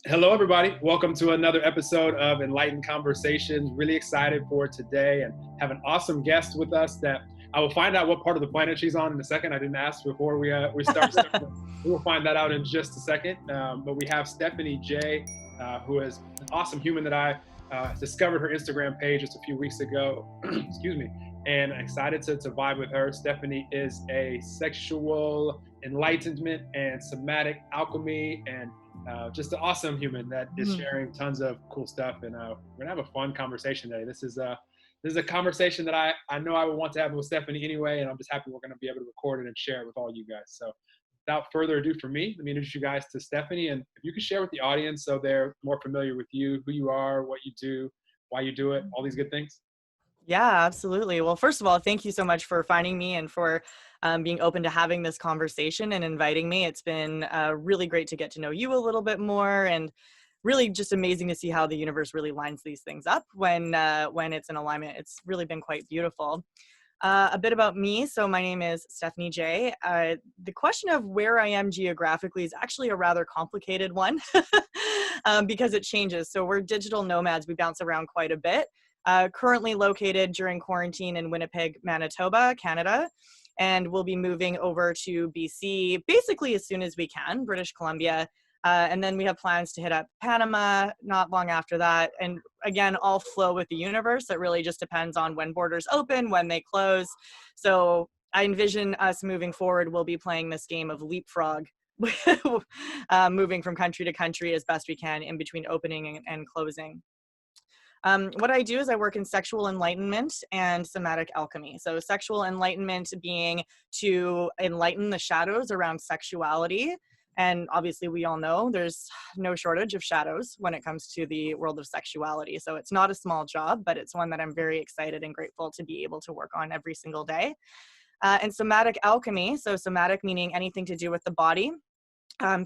Hello, everybody. Welcome to another episode of Enlightened Conversations. Really excited for today and have an awesome guest with us that I will find out what part of the planet she's on in a second. I didn't ask before we start. We will find that out in just a second. But we have Stephanie Jaie, who is an awesome human that I discovered her Instagram page just a few weeks ago. Excuse me. And I'm excited to vibe with her. Stephanie is a sexual enlightenment and somatic alchemy and just an awesome human that is sharing tons of cool stuff, and we're gonna have a fun conversation today. This is a conversation that I know I would want to have with Stephanie anyway, and I'm just happy we're gonna be able to record it and share it with all you guys. So without further ado for me, let me introduce you guys to Stephanie, and if you could share with the audience so they're more familiar with you, who you are, what you do, why you do it, all these good things. Yeah, absolutely. Well, first of all, thank you so much for finding me and for being open to having this conversation and inviting me. It's been really great to get to know you a little bit more, and really just amazing to see how the universe really lines these things up when it's in alignment. It's really been quite beautiful. A bit about me. So my name is Stephanie Jaie. The question of where I am geographically is actually a rather complicated one because it changes. So we're digital nomads. We bounce around quite a bit. Currently located during quarantine in Winnipeg, Manitoba, Canada, and we'll be moving over to BC basically as soon as we can, British Columbia, and then we have plans to hit up Panama not long after that, and again, all flow with the universe. It really just depends on when borders open, when they close. So I envision us moving forward, we'll be playing this game of leapfrog, moving from country to country as best we can in between opening and closing. What I do is I work in sexual enlightenment and somatic alchemy. So sexual enlightenment being to enlighten the shadows around sexuality. And obviously we all know there's no shortage of shadows when it comes to the world of sexuality. So it's not a small job, but it's one that I'm very excited and grateful to be able to work on every single day. And somatic alchemy, so somatic meaning anything to do with the body.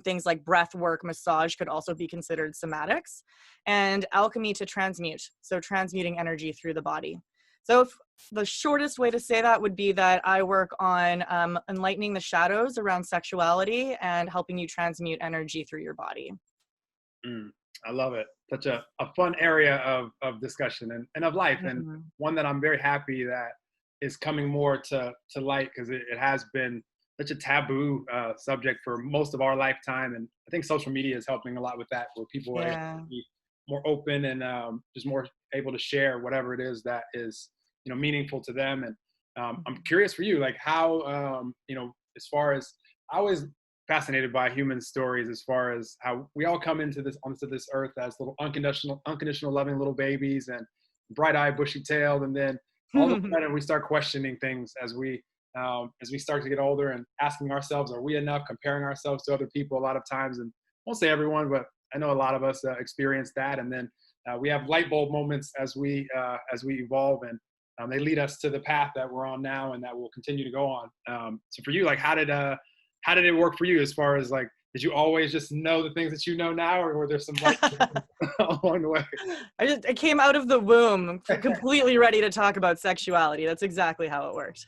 Things like breath work, massage could also be considered somatics, and alchemy to transmute, so transmuting energy through the body. So if the shortest way to say that would be that I work on enlightening the shadows around sexuality and helping you transmute energy through your body. I love it. Such a fun area of discussion and of life, and one that I'm very happy that is coming more to light, because it has been such a taboo subject for most of our lifetime. And I think social media is helping a lot with that, where people are able to be more open and just more able to share whatever it is that is, meaningful to them. And I'm curious for you, like how, as far as I was fascinated by human stories, as far as how we all come onto this earth as little unconditional loving little babies and bright-eyed, bushy-tailed. And then all of a sudden we start questioning things as we start to get older and asking ourselves, are we enough? Comparing ourselves to other people a lot of times, and I won't say everyone, but I know a lot of us experience that. And then we have light bulb moments as we evolve, and they lead us to the path that we're on now and that we'll continue to go on. So for you, like, how did it work for you, as far as, like, did you always just know the things that you know now, or were there some light along the way? I came out of the womb completely ready to talk about sexuality. That's exactly how it worked.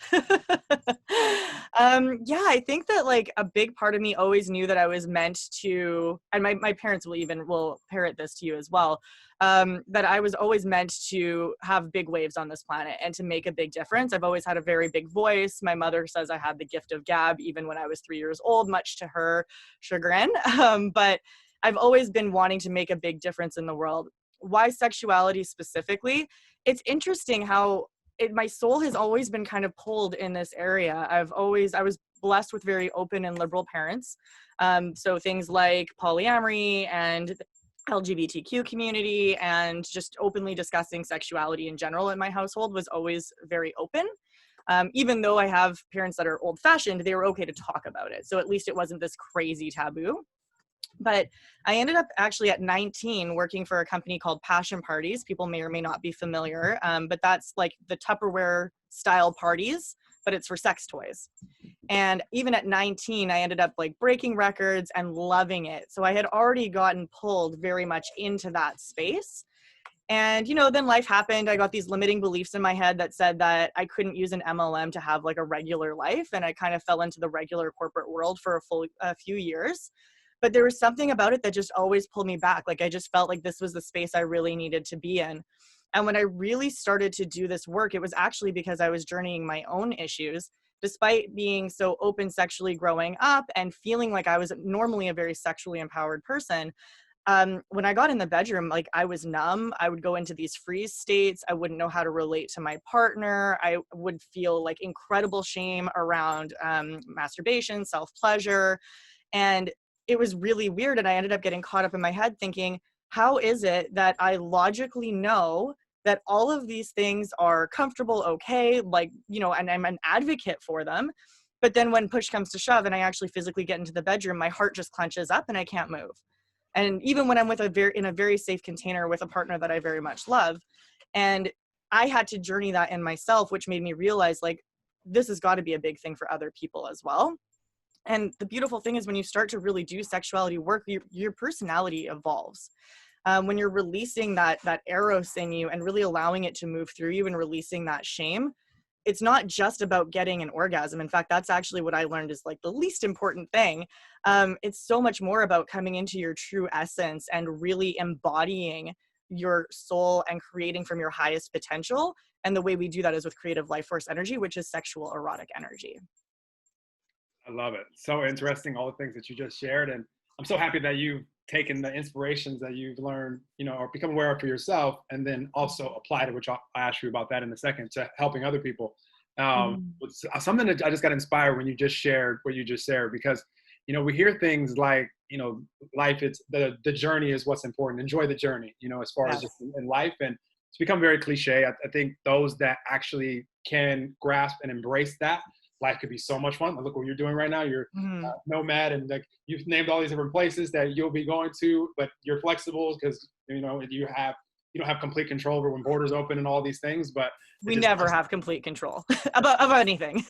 Yeah, I think that, like, a big part of me always knew that I was meant to, and my parents will parrot this to you as well, that I was always meant to have big waves on this planet and to make a big difference. I've always had a very big voice. My mother says I had the gift of gab even when I was 3 years old, much to her chagrin. But I've always been wanting to make a big difference in the world. Why sexuality specifically? It's interesting how my soul has always been kind of pulled in this area. I was blessed with very open and liberal parents. So things like polyamory and LGBTQ community and just openly discussing sexuality in general in my household was always very open. Even though I have parents that are old-fashioned, they were okay to talk about it. So at least it wasn't this crazy taboo. But I ended up actually at 19 working for a company called Passion Parties. People may or may not be familiar, but that's like the Tupperware style parties, but it's for sex toys. And even at 19, I ended up like breaking records and loving it. So I had already gotten pulled very much into that space. And, then life happened. I got these limiting beliefs in my head that said that I couldn't use an MLM to have like a regular life. And I kind of fell into the regular corporate world for a few years. but there was something about it that just always pulled me back. Like I just felt like this was the space I really needed to be in. And when I really started to do this work, it was actually because I was journeying my own issues. Despite being so open sexually growing up and feeling like I was normally a very sexually empowered person, when I got in the bedroom, like I was numb. I would go into these freeze states. I wouldn't know how to relate to my partner. I would feel like incredible shame around masturbation, self-pleasure. And it was really weird. And I ended up getting caught up in my head thinking, how is it that I logically know that all of these things are comfortable, okay, like, you know, and I'm an advocate for them. But then when push comes to shove and I actually physically get into the bedroom, my heart just clenches up and I can't move. And even when I'm with in a very safe container with a partner that I very much love, and I had to journey that in myself, which made me realize like, this has got to be a big thing for other people as well. And the beautiful thing is when you start to really do sexuality work, your personality evolves. When you're releasing that eros in you and really allowing it to move through you and releasing that shame, it's not just about getting an orgasm. In fact, that's actually what I learned is like the least important thing. It's so much more about coming into your true essence and really embodying your soul and creating from your highest potential. And the way we do that is with creative life force energy, which is sexual erotic energy. I love it. So interesting, all the things that you just shared. And I'm so happy that you've taken the inspirations that you've learned, you know, or become aware of for yourself, and then also applied it, which I'll ask you about that in a second, to helping other people. It's something that I just got inspired when you just shared what you just shared, because, you know, we hear things like, you know, life, it's the journey is what's important. Enjoy the journey, you know, as far as just in life. And it's become very cliche. I think those that actually can grasp and embrace that, life could be so much fun. Look what you're doing right now. You're nomad, and like you've named all these different places that you'll be going to, but you're flexible because, you know, you don't have complete control over when borders open and all these things. But we never have complete control about anything.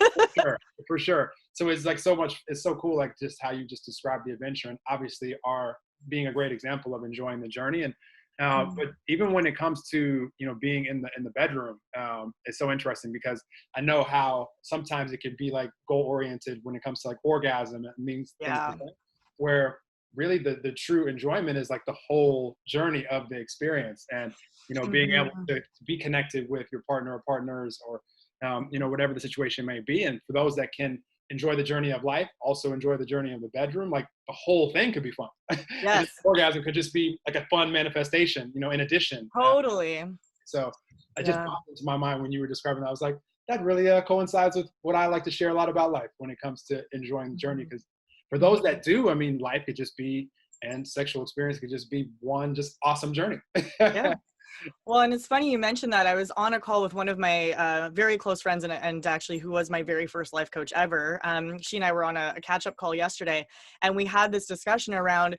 for sure. So it's like so much. It's so cool, like just how you just described the adventure, and obviously are being a great example of enjoying the journey. And but even when it comes to, you know, being in the bedroom, it's so interesting because I know how sometimes it could be like goal oriented when it comes to like orgasm. It means things like that, where really the true enjoyment is like the whole journey of the experience, and, you know, being able to be connected with your partner or partners, or you know, whatever the situation may be. And for those that can enjoy the journey of life, also enjoy the journey of the bedroom, like the whole thing could be fun. Yes. Orgasm could just be like a fun manifestation, you know, in addition. Totally. So I just popped into my mind when you were describing that. I was like, that really coincides with what I like to share a lot about life when it comes to enjoying the journey. Because for those that do, I mean, life could just be, and sexual experience could just be one just awesome journey. Yeah. Well, and it's funny you mentioned that. I was on a call with one of my very close friends, and actually who was my very first life coach ever. She and I were on a catch-up call yesterday, and we had this discussion around,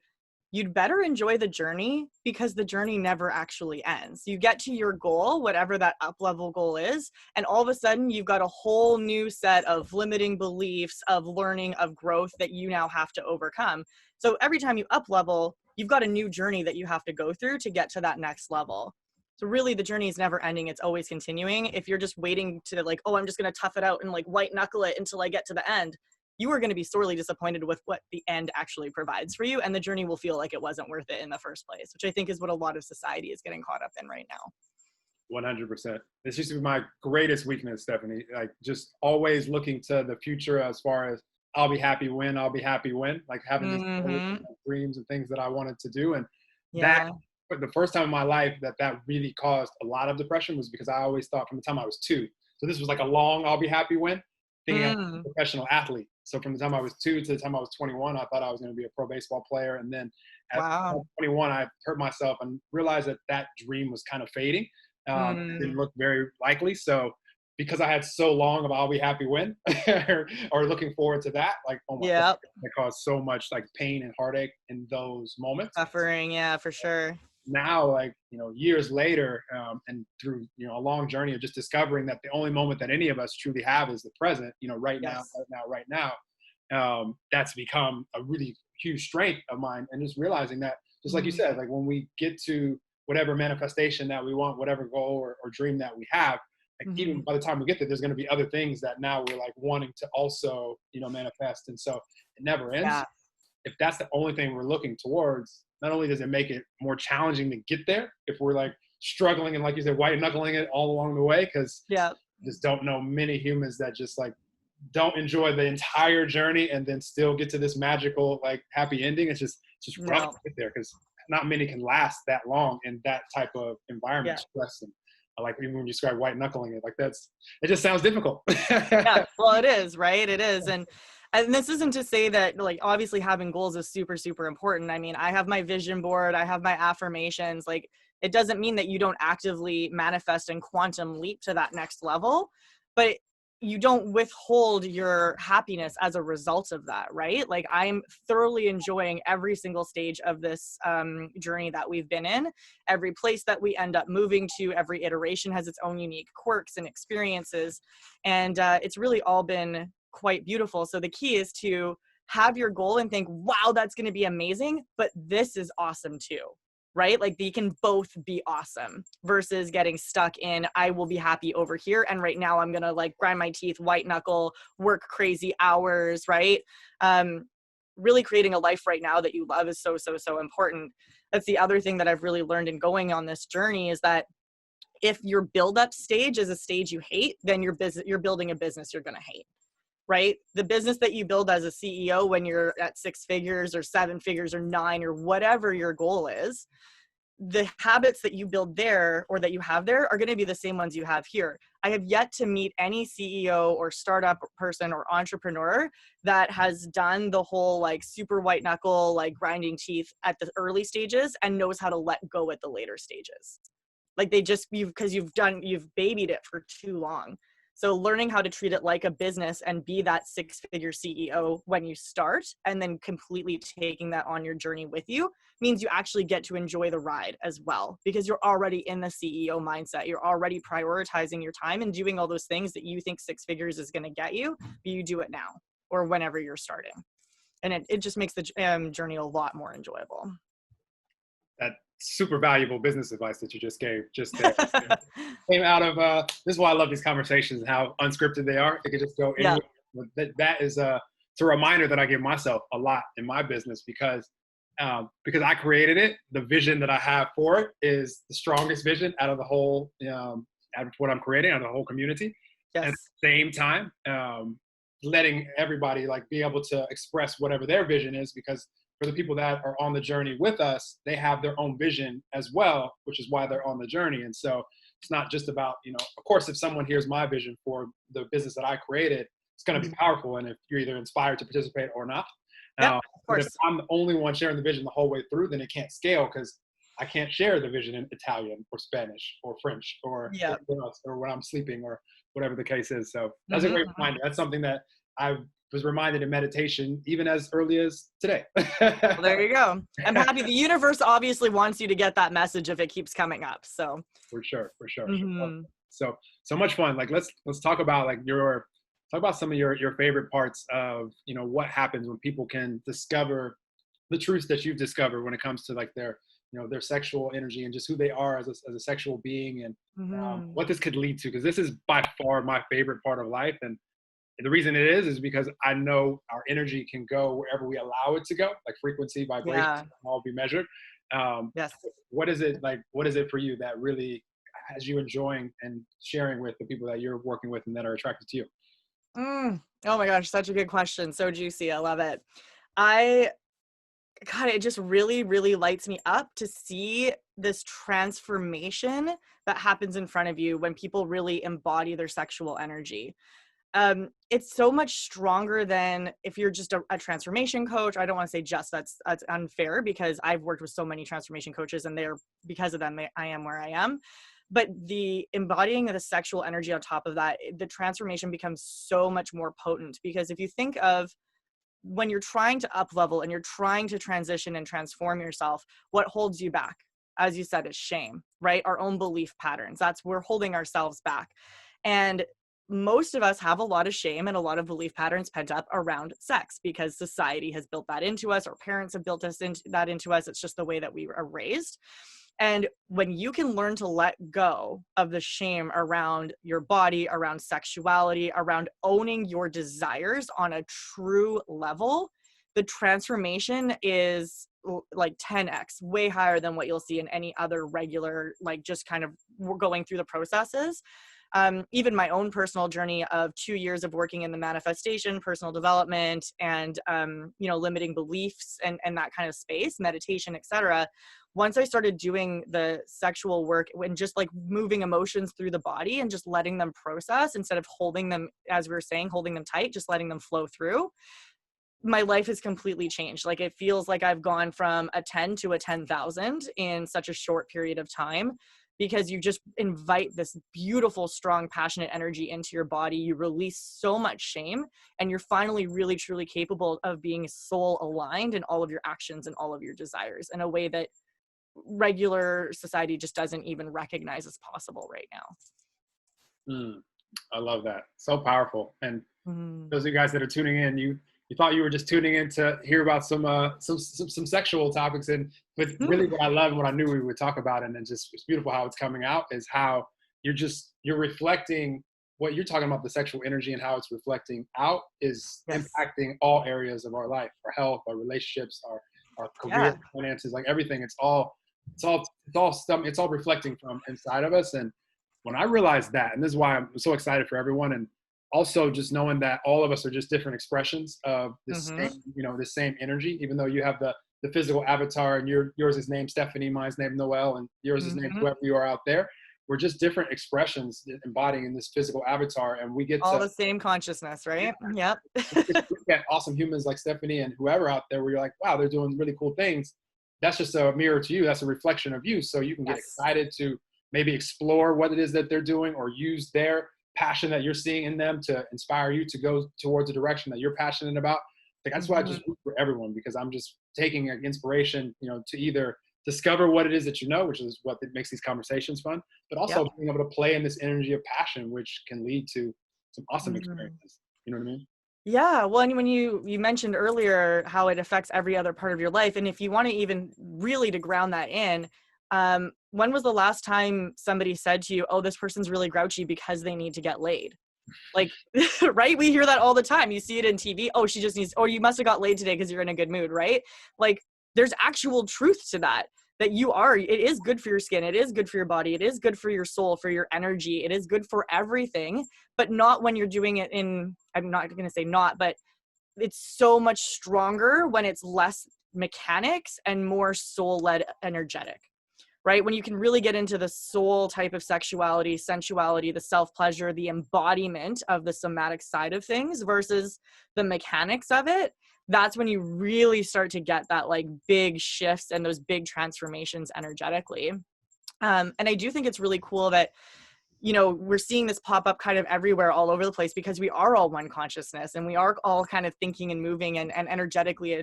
you'd better enjoy the journey because the journey never actually ends. You get to your goal, whatever that up-level goal is, and all of a sudden you've got a whole new set of limiting beliefs, of learning, of growth that you now have to overcome. So every time you up-level, you've got a new journey that you have to go through to get to that next level. So really the journey is never ending. It's always continuing. If you're just waiting to like, oh, I'm just going to tough it out and like white knuckle it until I get to the end, you are going to be sorely disappointed with what the end actually provides for you. And the journey will feel like it wasn't worth it in the first place, which I think is what a lot of society is getting caught up in right now. 100%. This used to be my greatest weakness, Stephanie. Like just always looking to the future as far as I'll be happy when, like having these dreams and things that I wanted to do. And that, but the first time in my life that really caused a lot of depression was because I always thought from the time I was 2. So this was like a long, I'll be happy when, thinking I was a professional athlete. So from the time I was 2 to the time I was 21, I thought I was going to be a pro baseball player. And then at 21, I hurt myself and realized that dream was kind of fading. It didn't look very likely. So because I had so long of I'll be happy when, or looking forward to that, like, oh my God, it caused so much like pain and heartache in those moments. Suffering, yeah, for sure. Now, like, you know, years later, and through, you know, a long journey of just discovering that the only moment that any of us truly have is the present, you know, right now, that's become a really huge strength of mine. And just realizing that, just like you said, like when we get to whatever manifestation that we want, whatever goal or dream that we have, like even by the time we get there, there's going to be other things that now we're like wanting to also, you know, manifest. And so it never ends. if that's the only thing we're looking towards, not only does it make it more challenging to get there if we're like struggling and, like you said, white knuckling it all along the way, because Yeah. just don't know many humans that just like don't enjoy the entire journey and then still get to this magical like happy ending. It's just rough to get there, because not many can last that long in that type of environment. Stress and like even when you describe white knuckling it, like it just sounds difficult. Yeah, well, it is, right? It is. And this isn't to say that like obviously having goals is super, super important. I mean, I have my vision board, I have my affirmations. Like, it doesn't mean that you don't actively manifest and quantum leap to that next level, but you don't withhold your happiness as a result of that, right? Like, I'm thoroughly enjoying every single stage of this journey that we've been in. Every place that we end up moving to, every iteration has its own unique quirks and experiences. And it's really all been quite beautiful. So the key is to have your goal and think, wow, that's going to be amazing, but this is awesome too. Right? Like, they can both be awesome versus getting stuck in, I will be happy over here, and right now I'm going to like grind my teeth, white knuckle, work crazy hours, right? Really creating a life right now that you love is so, so, so important. That's the other thing that I've really learned in going on this journey, is that if your build-up stage is a stage you hate, then you're building a business you're going to hate. Right? The business that you build as a CEO when you're at 6 figures or 7 figures or 9 or whatever your goal is, the habits that you build there or that you have there are going to be the same ones you have here. I have yet to meet any CEO or startup person or entrepreneur that has done the whole like super white knuckle, like grinding teeth at the early stages and knows how to let go at the later stages. Like, because you've babied it for too long. So learning how to treat it like a business and be that 6-figure CEO when you start, and then completely taking that on your journey with you, means you actually get to enjoy the ride as well, because you're already in the CEO mindset. You're already prioritizing your time and doing all those things that you think 6 figures is going to get you, but you do it now or whenever you're starting. And it just makes the journey a lot more enjoyable. That super valuable business advice that you just gave just there came out of this is why I love these conversations and how unscripted they are. It could just go anywhere. That is it's a reminder that I give myself a lot in my business, because I created it. The vision that I have for it is the strongest vision out of the whole out of what I'm creating, out of the whole community. Yes. And at the same time letting everybody like be able to express whatever their vision is, because for the people that are on the journey with us, they have their own vision as well, which is why they're on the journey. And so it's not just about, of course, if someone hears my vision for the business that I created, it's going to be powerful. And if you're either inspired to participate or not, of but course. if I'm the only one sharing the vision the whole way through, then it can't scale, because I can't share the vision in Italian or Spanish or French or when I'm sleeping or whatever the case is. So that's a great reminder. That's something that I was reminded in meditation even as early as today. Well, there you go. I'm happy. The universe obviously wants you to get that message if it keeps coming up. So for sure. So much fun. Like let's talk about like some of your favorite parts of what happens when people can discover the truths that you've discovered when it comes to like their their sexual energy and just who they are as a sexual being, and what this could lead to, because this is by far my favorite part of life. And the reason it is because I know our energy can go wherever we allow it to go, like frequency, vibration, can all be measured. Yes. What is it like? What is it for you that really has you enjoying and sharing with the people that you're working with and that are attracted to you? Oh my gosh, such a good question. So juicy. I love it. God, it just really, really lights me up to see this transformation that happens in front of you when people really embody their sexual energy. It's so much stronger than if you're just a transformation coach. I don't want to say just, that's unfair, because I've worked with so many transformation coaches and because of them, I am where I am. But the embodying of the sexual energy on top of that, the transformation becomes so much more potent, because if you think of when you're trying to up level and you're trying to transition and transform yourself, what holds you back? As you said, is shame, right? Our own belief patterns. We're holding ourselves back. And most of us have a lot of shame and a lot of belief patterns pent up around sex, because society has built that into us. Our parents have built that into us. It's just the way that we are raised. And when you can learn to let go of the shame around your body, around sexuality, around owning your desires on a true level, the transformation is like 10x, way higher than what you'll see in any other regular, like just kind of going through the processes. Even my own personal journey of 2 years of working in the manifestation, personal development, and limiting beliefs and that kind of space, meditation, etc. Once I started doing the sexual work and just like moving emotions through the body and just letting them process instead of holding them, as we were saying, holding them tight, just letting them flow through, my life has completely changed. Like, it feels like I've gone from a 10 to a 10,000 in such a short period of time, because you just invite this beautiful, strong, passionate energy into your body. You release so much shame, and you're finally really, truly capable of being soul aligned in all of your actions and all of your desires in a way that regular society just doesn't even recognize as possible right now. I love that. So powerful. And those of you guys that are tuning in, you thought you were just tuning in to hear about some sexual topics, but really what I love and what I knew we would talk about, and then just it's beautiful how it's coming out, is how you're reflecting what you're talking about, the sexual energy, and how it's reflecting out is impacting all areas of our life, our health, our relationships, our career, finances, like everything. It's all reflecting from inside of us. And when I realized that, and this is why I'm so excited for everyone, and also just knowing that all of us are just different expressions of this same energy, even though you have the physical avatar, and yours is named Stephanie, mine's named Noel, and yours is named whoever you are out there. We're just different expressions embodying this physical avatar, and we get all the same consciousness, right? Yep. Get awesome humans like Stephanie and whoever out there where you're like, wow, they're doing really cool things. That's just a mirror to you. That's a reflection of you. So you can get excited to maybe explore what it is that they're doing, or use their passion that you're seeing in them to inspire you to go towards a direction that you're passionate about. Like, that's why I just root for everyone, because I'm just taking an inspiration, to either discover what it is that which is what makes these conversations fun, but also being able to play in this energy of passion, which can lead to some awesome experiences. You know what I mean? Yeah. Well, and when you mentioned earlier how it affects every other part of your life, and if you want to even really to ground that in, when was the last time somebody said to you, oh, this person's really grouchy because they need to get laid? Like, right? We hear that all the time. You see it in TV. Oh, she just needs, oh, you must have got laid today because you're in a good mood, right? Like, there's actual truth to that it is good for your skin. It is good for your body. It is good for your soul, for your energy. It is good for everything, but not when you're doing it I'm not going to say not, but it's so much stronger when it's less mechanics and more soul-led energetic. Right? When you can really get into the soul type of sexuality, sensuality, the self-pleasure, the embodiment of the somatic side of things versus the mechanics of it, that's when you really start to get that like big shifts and those big transformations energetically. And I do think it's really cool that, we're seeing this pop up kind of everywhere, all over the place, because we are all one consciousness, and we are all kind of thinking and moving and energetically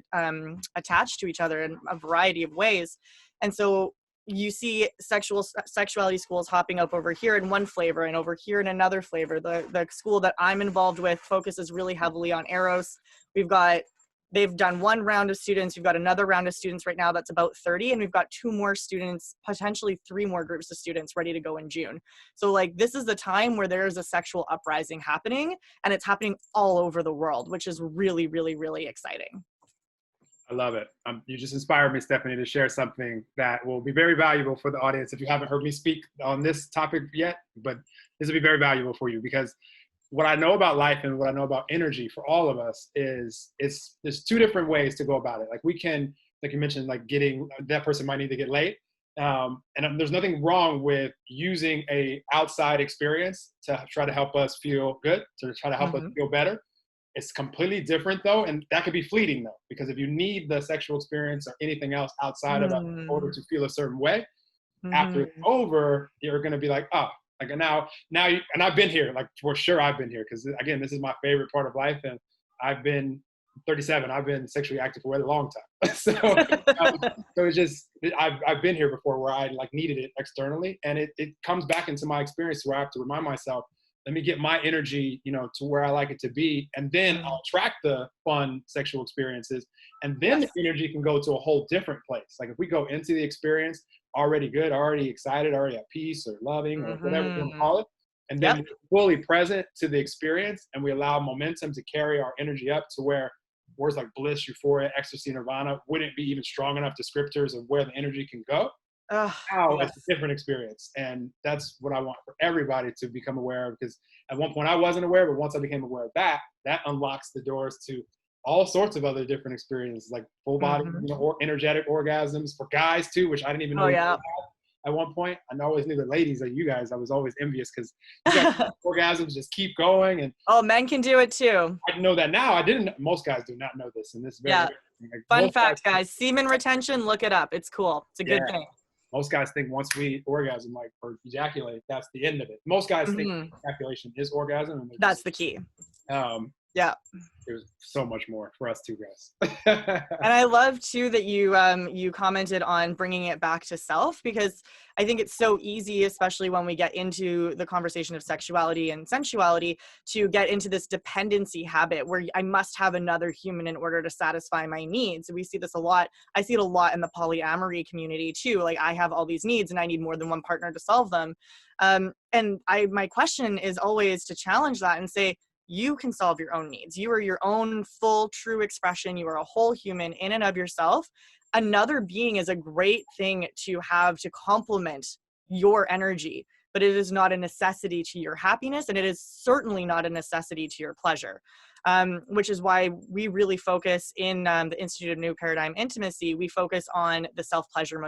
attached to each other in a variety of ways. And so you see sexuality schools hopping up over here in one flavor and over here in another flavor. The school that I'm involved with focuses really heavily on Eros. They've done one round of students. We've got another round of students right now that's about 30, and we've got 2 more students, potentially 3 more groups of students ready to go in June. So like, this is the time where there is a sexual uprising happening, and it's happening all over the world, which is really, really, really exciting. I love it. You just inspired me, Stephanie, to share something that will be very valuable for the audience. If you haven't heard me speak on this topic yet, but this will be very valuable for you, because what I know about life and what I know about energy for all of us is there's 2 different ways to go about it. Like, we can, like you mentioned, like getting, that person might need to get laid. And there's nothing wrong with using a outside experience to try to help us feel good, to try to help us feel better. It's completely different though. And that could be fleeting though, because if you need the sexual experience or anything else outside of it in order to feel a certain way, after it's over, you're going to be like, oh, like now, and I've been here, like for sure I've been here, because again, this is my favorite part of life, and I've been 37. I've been sexually active for a long time. So it's just, I've been here before where I like needed it externally, and it comes back into my experience where I have to remind myself, let me get my energy, to where I like it to be, and then I'll attract the fun sexual experiences, and then the energy can go to a whole different place. Like, if we go into the experience already good, already excited, already at peace or loving or whatever you want to call it, and then fully present to the experience, and we allow momentum to carry our energy up to where words like bliss, euphoria, ecstasy, nirvana wouldn't be even strong enough descriptors of where the energy can go. Now Yes. it's a different experience. And that's what I want for everybody to become aware of, because at one point I wasn't aware, but once I became aware of that, that unlocks the doors to all sorts of other different experiences, like full body, or energetic orgasms for guys too, which I didn't even know we had at one point. I always knew the ladies, like you guys, I was always envious because you guys orgasms just keep going. And men can do it too. I know that now. I didn't. Most guys do not know this, and this is very like, fun fact, guys. Semen retention, look it up. It's cool. It's a good thing. Most guys think once we orgasm, like, or ejaculate, that's the end of it. Most guys think ejaculation is orgasm. And that's the key. There's so much more for us two guys. And I love too that you commented on bringing it back to self, because I think it's so easy, especially when we get into the conversation of sexuality and sensuality, to get into this dependency habit where I must have another human in order to satisfy my needs. We see this a lot. I see it a lot in the polyamory community too. Like, I have all these needs and I need more than one partner to solve them. And my question is always to challenge that and say, you can solve your own needs. You are your own full, true expression. You are a whole human in and of yourself. Another being is a great thing to have to complement your energy, but it is not a necessity to your happiness, and it is certainly not a necessity to your pleasure, which is why we really focus in the Institute of New Paradigm Intimacy. We focus on the self-pleasure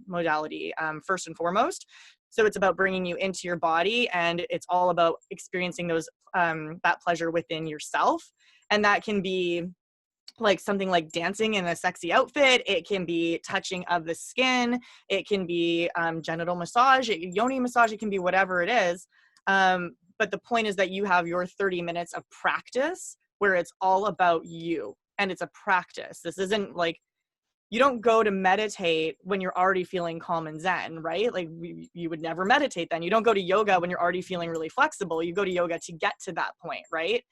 modality first and foremost. So it's about bringing you into your body, and it's all about experiencing those that pleasure within yourself. And that can be like something like dancing in a sexy outfit. It can be touching of the skin. It can be genital massage, yoni massage. It can be whatever it is. But the point is that you have your 30 minutes of practice where it's all about you, and it's a practice. This isn't like, you don't go to meditate when you're already feeling calm and zen, right? Like, you would never meditate then. You don't go to yoga when you're already feeling really flexible. You go to yoga to get to that point, right?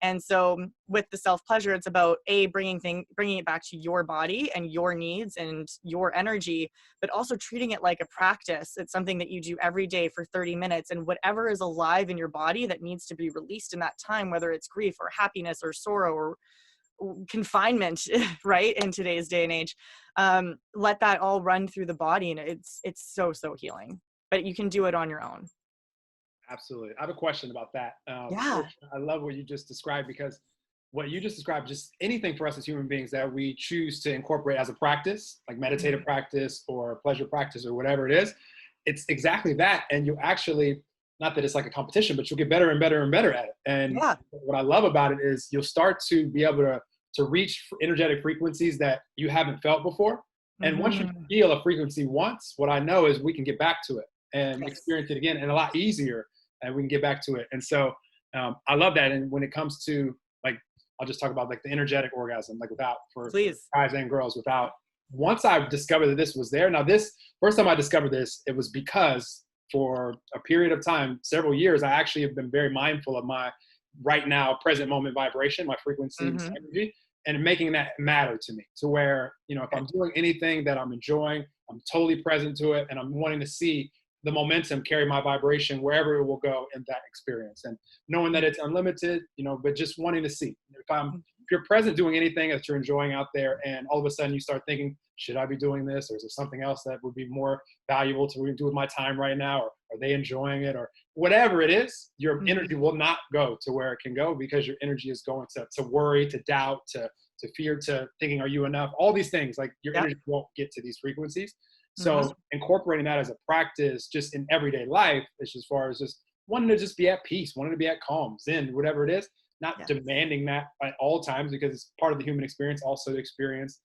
And so with the self-pleasure, it's about bringing it back to your body and your needs and your energy, but also treating it like a practice. It's something that you do every day for 30 minutes, and whatever is alive in your body that needs to be released in that time, whether it's grief or happiness or sorrow or confinement, right, in today's day and age, let that all run through the body, and it's so healing. But you can do it on your own. Absolutely. I have a question about that. I love what you just described, because what you just described, just anything for us as human beings that we choose to incorporate as a practice, like meditative practice or pleasure practice or whatever it is, it's exactly that. And you actually, not that it's like a competition, but you'll get better and better and better at it. And what I love about it is you'll start to be able to reach energetic frequencies that you haven't felt before. And once you feel a frequency once, what I know is we can get back to it and experience it again, and a lot easier, and we can get back to it. And so I love that. And when it comes to, like, I'll just talk about like the energetic orgasm, like for guys and girls, once I discovered that this was there. Now, this first time I discovered this, it was because for a period of time, several years, I actually have been very mindful of my right now, present moment vibration, my frequency, energy, and making that matter to me, to where, if I'm doing anything that I'm enjoying, I'm totally present to it, and I'm wanting to see the momentum carry my vibration wherever it will go in that experience, and knowing that it's unlimited, but just wanting to see if you're present doing anything that you're enjoying out there, and all of a sudden you start thinking, should I be doing this? Or is there something else that would be more valuable to do with my time right now? Or are they enjoying it? Or whatever it is, your energy will not go to where it can go, because your energy is going to worry, to doubt, to fear, to thinking, are you enough? All these things, like your energy won't get to these frequencies. So incorporating that as a practice just in everyday life, is as far as just wanting to just be at peace, wanting to be at calm, zen, whatever it is, not demanding that at all times, because it's part of the human experience also to experience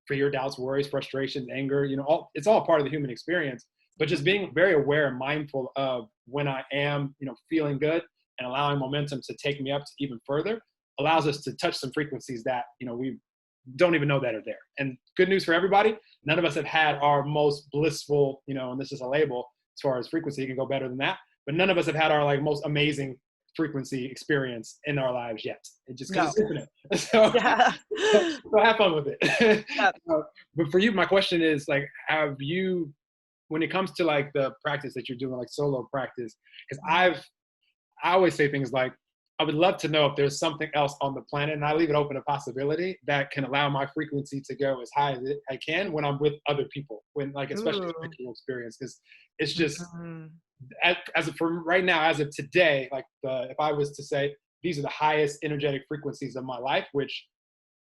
fear, doubts, worries, frustrations, anger, it's all part of the human experience. But just being very aware and mindful of when I am, feeling good, and allowing momentum to take me up to even further, allows us to touch some frequencies that, we don't even know that are there. And good news for everybody, none of us have had our most blissful, and this is a label as far as frequency, you can go better than that, but none of us have had our like most amazing frequency experience in our lives yet. It just because it's infinite. So have fun with it. But for you, my question is, like, have you, when it comes to like the practice that you're doing, like solo practice, because I always say things like, I would love to know if there's something else on the planet, and I leave it open to possibility, that can allow my frequency to go as high as I can when I'm with other people, when like, especially Ooh. sexual experience, because it's just, Mhm. as of for right now, as of today, like if I was to say these are the highest energetic frequencies of my life, which,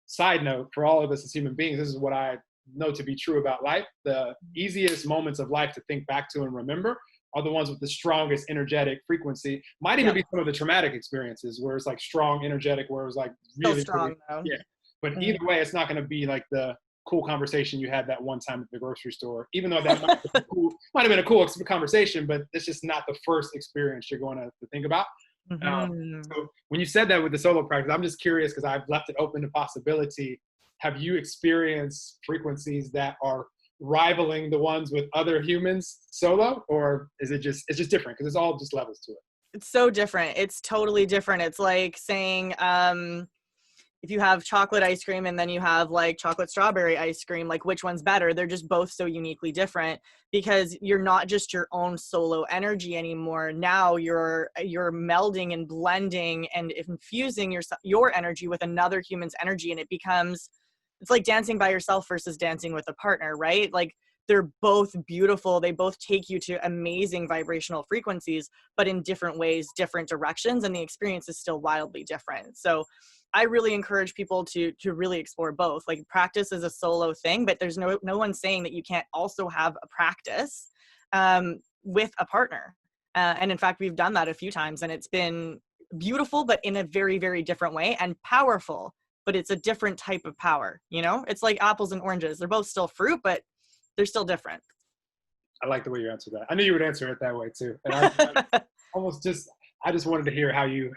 side note, for all of us as human beings, this is what I know to be true about life. The easiest moments of life to think back to and remember are the ones with the strongest energetic frequency. Might even Yep. be some of the traumatic experiences where it's like strong energetic, where it was like Still really, really, strong though. yeah. But Mhm. either way, it's not going to be like the cool conversation you had that one time at the grocery store, even though that might have been a cool conversation, but it's just not the first experience you're going to think about. Mhm. So when you said that with the solo practice, I'm just curious because I've left it open to possibility. Have you experienced frequencies that are rivaling the ones with other humans solo, or is it's just different because it's all just levels to it? It's so different. It's totally different. It's like saying, if you have chocolate ice cream and then you have like chocolate strawberry ice cream, like which one's better? They're just both so uniquely different because you're not just your own solo energy anymore. Now you're melding and blending and infusing your energy with another human's energy, and it's like dancing by yourself versus dancing with a partner, right? Like they're both beautiful. They both take you to amazing vibrational frequencies, but in different ways, different directions, and the experience is still wildly different. So I really encourage people to really explore both. Like practice is a solo thing, but there's no one saying that you can't also have a practice with a partner. And in fact, we've done that a few times, and it's been beautiful, but in a very, very different way, and powerful. But it's a different type of power. You know, it's like apples and oranges. They're both still fruit, but they're still different. I like the way you answered that. I knew you would answer it that way too. And almost just, I just wanted to hear how you,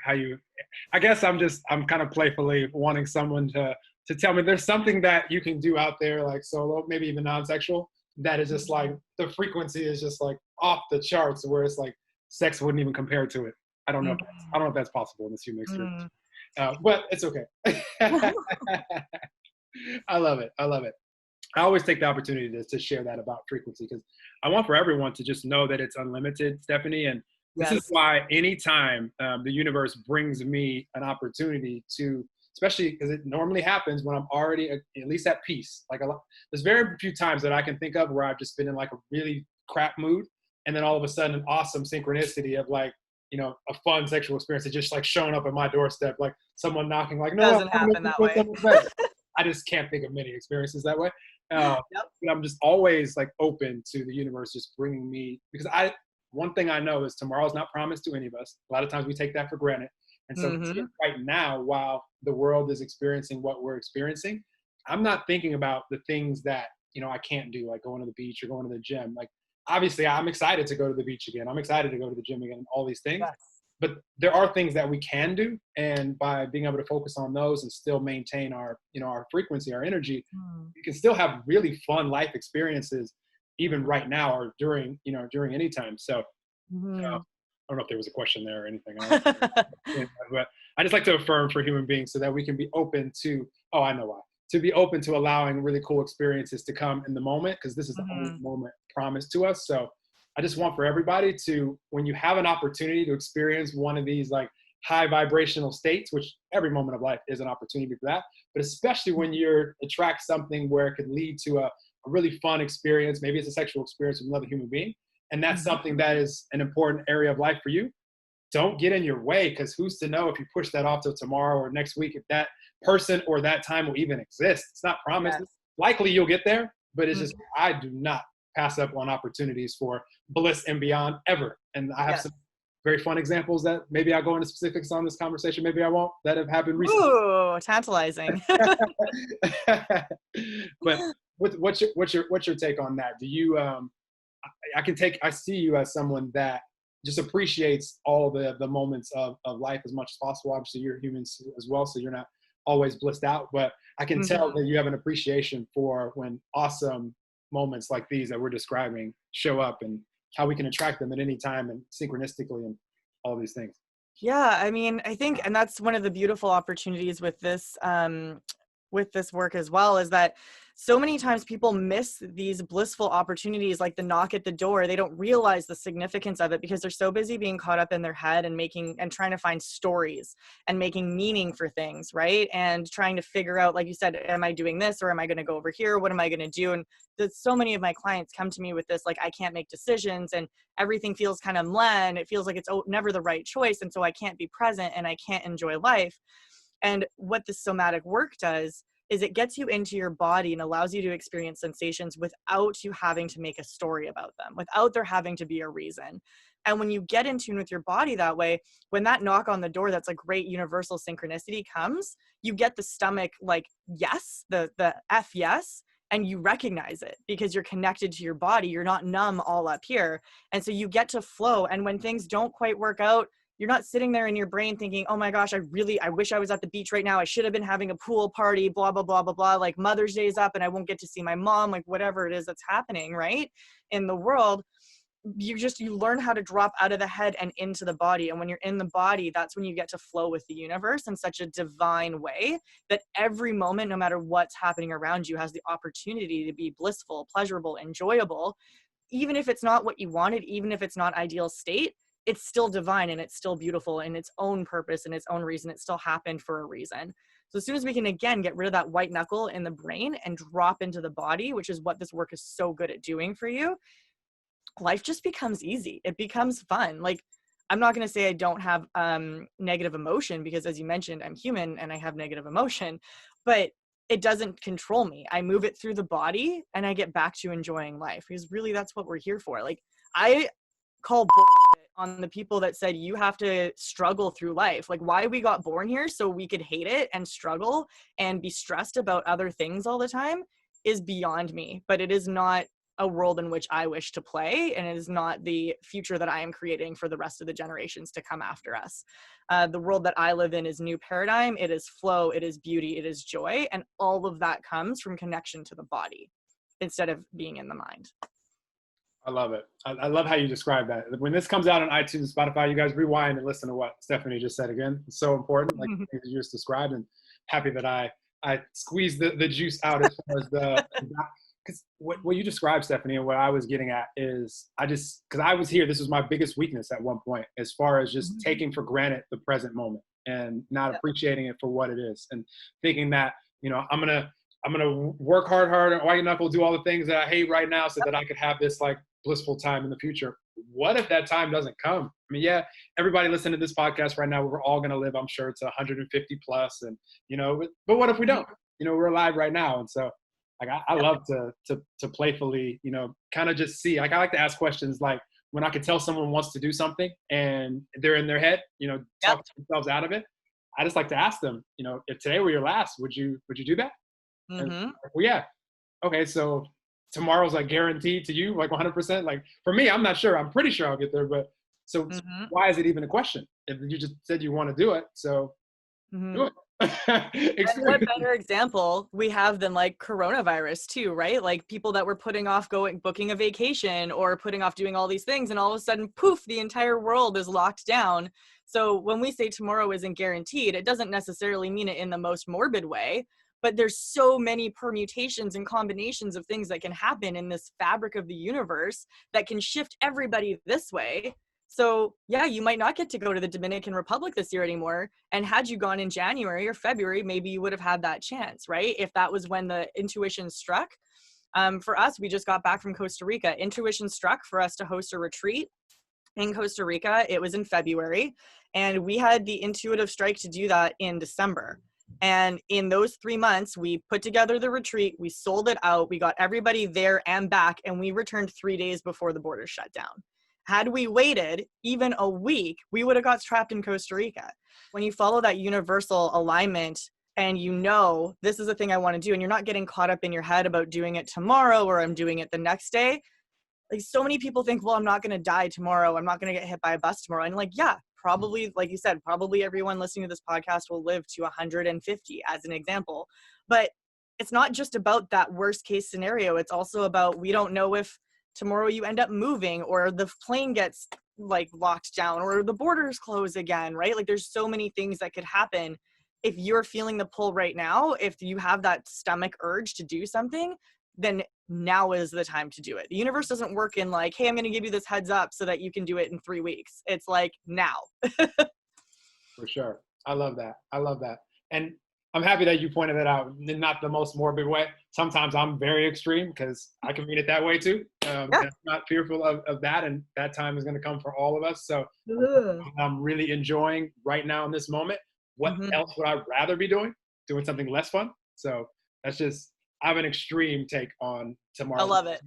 I guess I'm kind of playfully wanting someone to tell me there's something that you can do out there, like solo, maybe even non-sexual, that is just like, the frequency is just like off the charts, where it's like sex wouldn't even compare to it. I don't know if that's possible in this human experience. But it's okay. I love it. I love it. I always take the opportunity to share that about frequency, because I want for everyone to just know that it's unlimited, Stephanie. And this is Yes. why anytime the universe brings me an opportunity to, especially because it normally happens when I'm already at least at peace. Like there's very few times that I can think of where I've just been in like a really crap mood, and then all of a sudden an awesome synchronicity of like, a fun sexual experience is just like showing up at my doorstep, like someone knocking, like, no, Doesn't happen that way. better. I just can't think of many experiences that way. Yep. But I'm just always like open to the universe just bringing me, because one thing I know is tomorrow's not promised to any of us. A lot of times we take that for granted. And so right now, while the world is experiencing what we're experiencing, I'm not thinking about the things that, I can't do, like going to the beach or going to the gym. Like, obviously I'm excited to go to the beach again. I'm excited to go to the gym again, all these things. Yes. But there are things that we can do, and by being able to focus on those and still maintain our our frequency, our energy, you can still have really fun life experiences even right now or during any time. So I don't know if there was a question there or anything else. But I just like to affirm for human beings so that we can be open to, I know why, to be open to allowing really cool experiences to come in the moment, because this is the only moment promised to us. So I just want for everybody to, when you have an opportunity to experience one of these like high vibrational states, which every moment of life is an opportunity for that, but especially when you're attract something where it could lead to a really fun experience, maybe it's a sexual experience with another human being, and that's something that is an important area of life for you, don't get in your way, because who's to know if you push that off till tomorrow or next week, if that person or that time will even exist. It's not promised. Yes. Likely you'll get there, but it's just, I do not pass up on opportunities for bliss and beyond ever. And I have some very fun examples that maybe I'll go into specifics on this conversation, maybe I won't, that have happened recently. Ooh, tantalizing. But what's your take on that? Do you I see you as someone that just appreciates all the moments of life as much as possible. Obviously you're humans as well, so you're not always blissed out, but I can tell that you have an appreciation for when awesome moments like these that we're describing show up, and how we can attract them at any time and synchronistically and all these things. Yeah, I mean, I think, and that's one of the beautiful opportunities with this work as well, is that so many times people miss these blissful opportunities, like the knock at the door. They don't realize the significance of it because they're so busy being caught up in their head and trying to find stories and making meaning for things, right? And trying to figure out, like you said, am I doing this or am I going to go over here? What am I going to do? And so many of my clients come to me with this, like, I can't make decisions and everything feels kind of meh, and it feels like it's never the right choice. And so I can't be present and I can't enjoy life. And what the somatic work does is it gets you into your body and allows you to experience sensations without you having to make a story about them, without there having to be a reason. And when you get in tune with your body that way, when that knock on the door, that's a great universal synchronicity comes, you get the stomach, like, yes, the F yes, and you recognize it because you're connected to your body. You're not numb all up here. And so you get to flow. And when things don't quite work out, you're not sitting there in your brain thinking, oh my gosh, I wish I was at the beach right now. I should have been having a pool party, blah, blah, blah, blah, blah. Like Mother's Day's up and I won't get to see my mom, like whatever it is that's happening, right? In the world, you learn how to drop out of the head and into the body. And when you're in the body, that's when you get to flow with the universe in such a divine way that every moment, no matter what's happening around you, has the opportunity to be blissful, pleasurable, enjoyable. Even if it's not what you wanted, even if it's not ideal state, it's still divine and it's still beautiful in its own purpose and its own reason. It still happened for a reason. So as soon as we can, again, get rid of that white knuckle in the brain and drop into the body, which is what this work is so good at doing for you, life just becomes easy. It becomes fun. Like, I'm not going to say I don't have negative emotion because, as you mentioned, I'm human and I have negative emotion, but it doesn't control me. I move it through the body and I get back to enjoying life because really that's what we're here for. Like, I call bullshit on the people that said you have to struggle through life. Like, why we got born here so we could hate it and struggle and be stressed about other things all the time is beyond me. But it is not a world in which I wish to play, and it is not the future that I am creating for the rest of the generations to come after us. The world that I live in is new paradigm. It is flow, it is beauty, it is joy, and all of that comes from connection to the body instead of being in the mind. I love it. I love how you describe that. When this comes out on iTunes, Spotify, you guys rewind and listen to what Stephanie just said again. It's so important, like the things you just described, and happy that I squeezed the juice out as far as because what you described, Stephanie, and what I was getting at is because I was here, this was my biggest weakness at one point, as far as just taking for granted the present moment and not appreciating it for what it is, and thinking that, I'm gonna work hard, and white knuckle, do all the things that I hate right now so that I could have this like blissful time in the future. What if that time doesn't come? I mean, yeah, everybody listening to this podcast right now, we're all gonna live, I'm sure, to 150 plus, and but what if we don't? We're alive right now, and so like I love to playfully, kind of just see. Like, I like to ask questions like when I could tell someone wants to do something and they're in their head, talk themselves out of it. I just like to ask them, if today were your last, would you do that? And, well, yeah. Okay, so tomorrow's like guaranteed to you, like 100%. Like for me, I'm not sure. I'm pretty sure I'll get there, but so why is it even a question? If you just said you want to do it, so do it. And what better example we have than like coronavirus too, right? Like people that were putting off booking a vacation or putting off doing all these things, and all of a sudden, poof, the entire world is locked down. So when we say tomorrow isn't guaranteed, it doesn't necessarily mean it in the most morbid way, but there's so many permutations and combinations of things that can happen in this fabric of the universe that can shift everybody this way. So yeah, you might not get to go to the Dominican Republic this year anymore. And had you gone in January or February, maybe you would have had that chance, right? If that was when the intuition struck. For us, we just got back from Costa Rica. Intuition struck for us to host a retreat in Costa Rica. It was in February, and we had the intuitive strike to do that in December. And in those 3 months, we put together the retreat, we sold it out, we got everybody there and back, and we returned 3 days before the borders shut down. Had we waited even a week, we would have got trapped in Costa Rica. When you follow that universal alignment and this is the thing I want to do, and you're not getting caught up in your head about doing it tomorrow or I'm doing it the next day. Like, so many people think, well, I'm not going to die tomorrow. I'm not going to get hit by a bus tomorrow. And like, yeah, probably, like you said, probably everyone listening to this podcast will live to 150 as an example. But it's not just about that worst case scenario. It's also about, we don't know if tomorrow you end up moving or the plane gets like locked down or the borders close again, right? Like there's so many things that could happen if you're feeling the pull right now, if you have that stomach urge to do something, then now is the time to do it. The universe doesn't work in like, hey, I'm going to give you this heads up so that you can do it in 3 weeks. It's like now. For sure. I love that. I love that. And I'm happy that you pointed that out in not the most morbid way. Sometimes I'm very extreme because I can mean it that way too. And I'm not fearful of that. And that time is going to come for all of us. So I'm really enjoying right now in this moment. What else would I rather be doing? Doing something less fun. So that's just, I have an extreme take on tomorrow. I love it.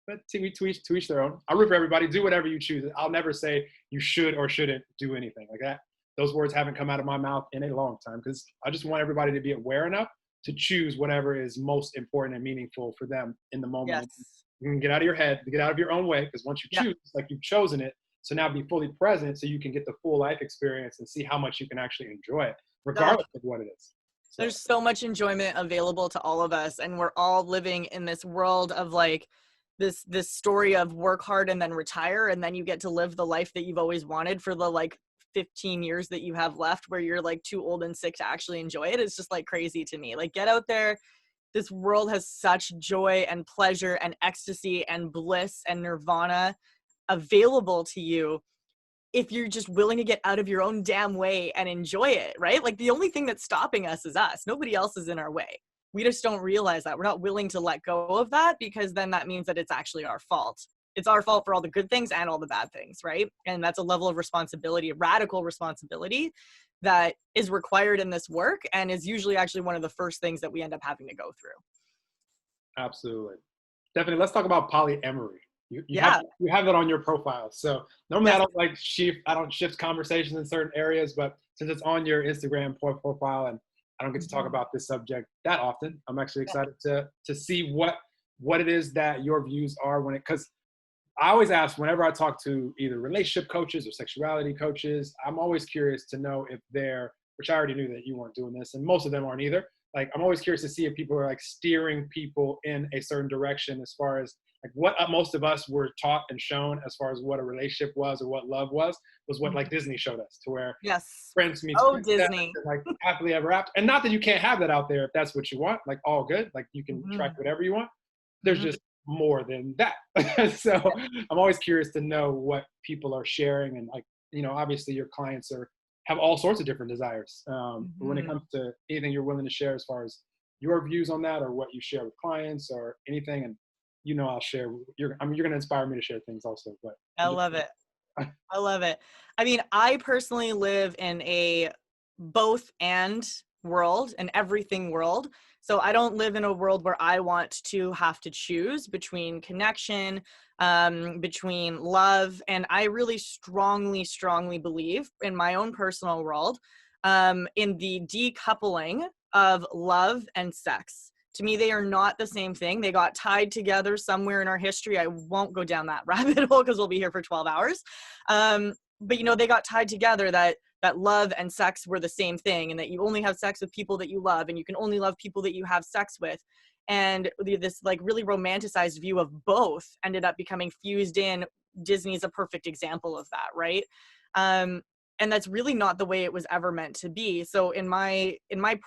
But to each their own. I root for everybody. Do whatever you choose. I'll never say you should or shouldn't do anything like that. Those words haven't come out of my mouth in a long time because I just want everybody to be aware enough to choose whatever is most important and meaningful for them in the moment. Yes. You can get out of your head, get out of your own way, because once you choose, like you've chosen it, so now be fully present so you can get the full life experience and see how much you can actually enjoy it, regardless of what it is. So. There's so much enjoyment available to all of us, and we're all living in this world of like this story of work hard and then retire, and then you get to live the life that you've always wanted for the like 15 years that you have left where you're like too old and sick to actually enjoy it. It's just like crazy to me. Like, get out there. This world has such joy and pleasure and ecstasy and bliss and nirvana available to you if you're just willing to get out of your own damn way and enjoy it, right? Like, the only thing that's stopping us is us. Nobody else is in our way. We just don't realize that. We're not willing to let go of that, because then that means that it's actually our fault. It's our fault for all the good things and all the bad things, right? And that's a level of responsibility, radical responsibility, that is required in this work and is usually actually one of the first things that we end up having to go through. Absolutely. Definitely. Let's talk about polyamory. You have that on your profile. So normally I don't shift conversations in certain areas, but since it's on your Instagram profile and I don't get to talk about this subject that often, I'm actually excited to see what it is that your views are because I always ask whenever I talk to either relationship coaches or sexuality coaches, I'm always curious to know if which I already knew that you weren't doing this, and most of them aren't either. Like, I'm always curious to see if people are like steering people in a certain direction as far as like what most of us were taught and shown as far as what a relationship was or what love was what like Disney showed us, to where friends meet Disney, like happily ever after. And not that you can't have that out there if that's what you want, like all good, like you can attract whatever you want. There's just more than that. So I'm always curious to know what people are sharing, and like, obviously your clients have all sorts of different desires. But when it comes to anything you're willing to share as far as your views on that or what you share with clients or anything, and I'll share. You're going to inspire me to share things also. But I love it. I love it. I mean, I personally live in a both and world, an everything world. So I don't live in a world where I want to have to choose between connection, between love. And I really strongly, strongly believe in my own personal world, in the decoupling of love and sex. To me, they are not the same thing. They got tied together somewhere in our history. I won't go down that rabbit hole because we'll be here for 12 hours. But, they got tied together that love and sex were the same thing, and that you only have sex with people that you love, and you can only love people that you have sex with. And this like really romanticized view of both ended up becoming fused in. Disney's a perfect example of that, right? And that's really not the way it was ever meant to be. So in my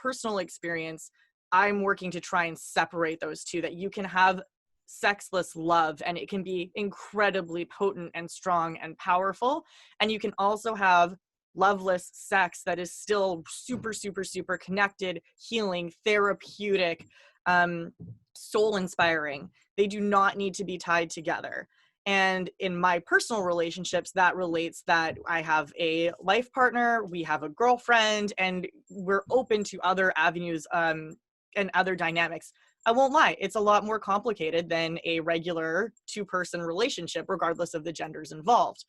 personal experience, I'm working to try and separate those two, that you can have sexless love and it can be incredibly potent and strong and powerful. And you can also have loveless sex that is still super, super, super connected, healing, therapeutic, soul inspiring. They do not need to be tied together. And in my personal relationships, that relates that I have a life partner, we have a girlfriend, and we're open to other avenues and other dynamics. I won't lie, it's a lot more complicated than a regular two-person relationship, regardless of the genders involved.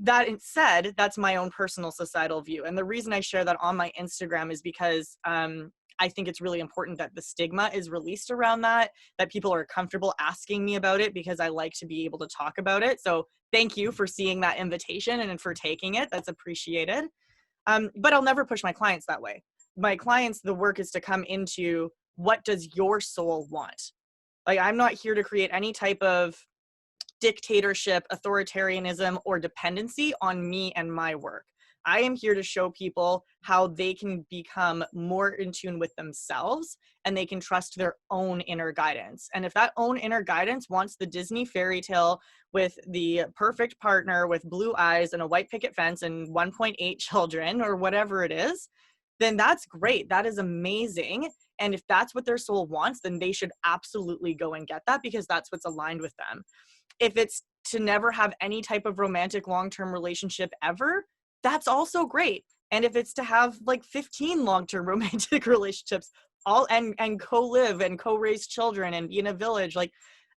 That said, that's my own personal societal view. And the reason I share that on my Instagram is because I think it's really important that the stigma is released around that people are comfortable asking me about it, because I like to be able to talk about it. So thank you for seeing that invitation and for taking it. That's appreciated. But I'll never push my clients that way. My clients, the work is to come into, what does your soul want? Like, I'm not here to create any type of dictatorship, authoritarianism, or dependency on me and my work. I am here to show people how they can become more in tune with themselves and they can trust their own inner guidance. And if that own inner guidance wants the Disney fairy tale with the perfect partner with blue eyes and a white picket fence and 1.8 children or whatever it is, then that's great. That is amazing. And if that's what their soul wants, then they should absolutely go and get that, because that's what's aligned with them. If it's to never have any type of romantic long-term relationship ever, that's also great. And if it's to have like 15 long-term romantic relationships, all and co-live and co-raise children and be in a village, like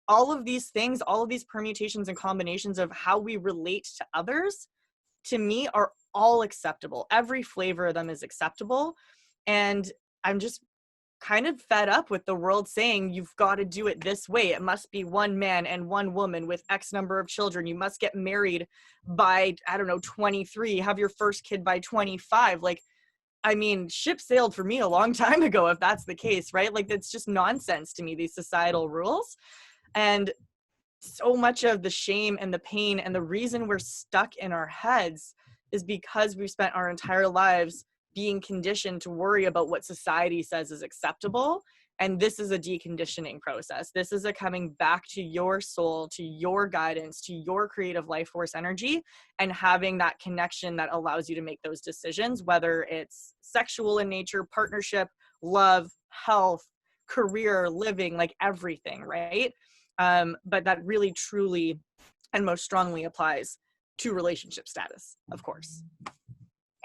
all of these things, all of these permutations and combinations of how we relate to others, to me, are all acceptable. Every flavor of them is acceptable. And I'm just kind of fed up with the world saying you've got to do it this way. It must be one man and one woman with X number of children. You must get married by, I don't know, 23, have your first kid by 25. Like, I mean, ship sailed for me a long time ago, if that's the case, right? Like, it's just nonsense to me, these societal rules. And so much of the shame and the pain and the reason we're stuck in our heads is because we've spent our entire lives being conditioned to worry about what society says is acceptable. And this is a deconditioning process. This is a coming back to your soul, to your guidance, to your creative life force energy, and having that connection that allows you to make those decisions, whether it's sexual in nature, partnership, love, health, career, living, like everything, right? But that really, truly, and most strongly applies to relationship status, of course.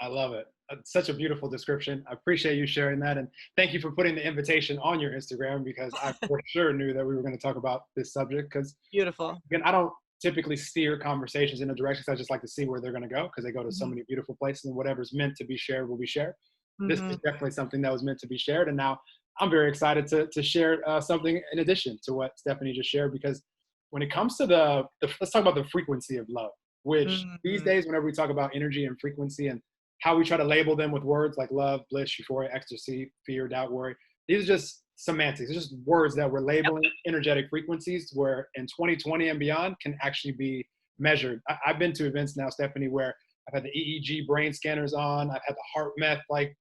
I love it. Such a beautiful description. I appreciate you sharing that. And thank you for putting the invitation on your Instagram, because I for sure knew that we were going to talk about this subject. Because beautiful. Again, I don't typically steer conversations in a direction. I just like to see where they're going to go, because they go to so many beautiful places, and whatever's meant to be shared will be shared. This is definitely something that was meant to be shared. And now I'm very excited to share something in addition to what Stephanie just shared, because when it comes to let's talk about the frequency of love, which these days, whenever we talk about energy and frequency and how we try to label them with words like love, bliss, euphoria, ecstasy, fear, doubt, worry, these are just semantics. It's just words that we're labeling energetic frequencies, where in 2020 and beyond can actually be measured. I've been to events now, Stephanie, where I've had the EEG brain scanners on. I've had the heart meth, like,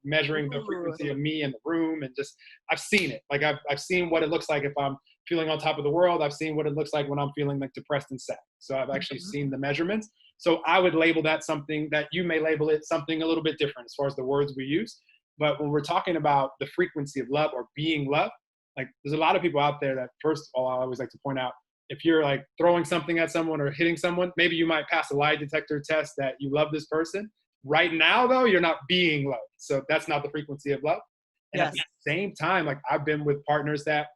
measuring the frequency of me in the room, and just, I've seen it. Like, I've seen what it looks like if I'm feeling on top of the world. I've seen what it looks like when I'm feeling like depressed and sad. So I've actually seen the measurements. So I would label that something that you may label it something a little bit different as far as the words we use. But when we're talking about the frequency of love or being love, like, there's a lot of people out there that, first of all, I always like to point out, if you're like throwing something at someone or hitting someone, maybe you might pass a lie detector test that you love this person. Right now, though, you're not being loved. So that's not the frequency of love. And at the same time, like, I've been with partners that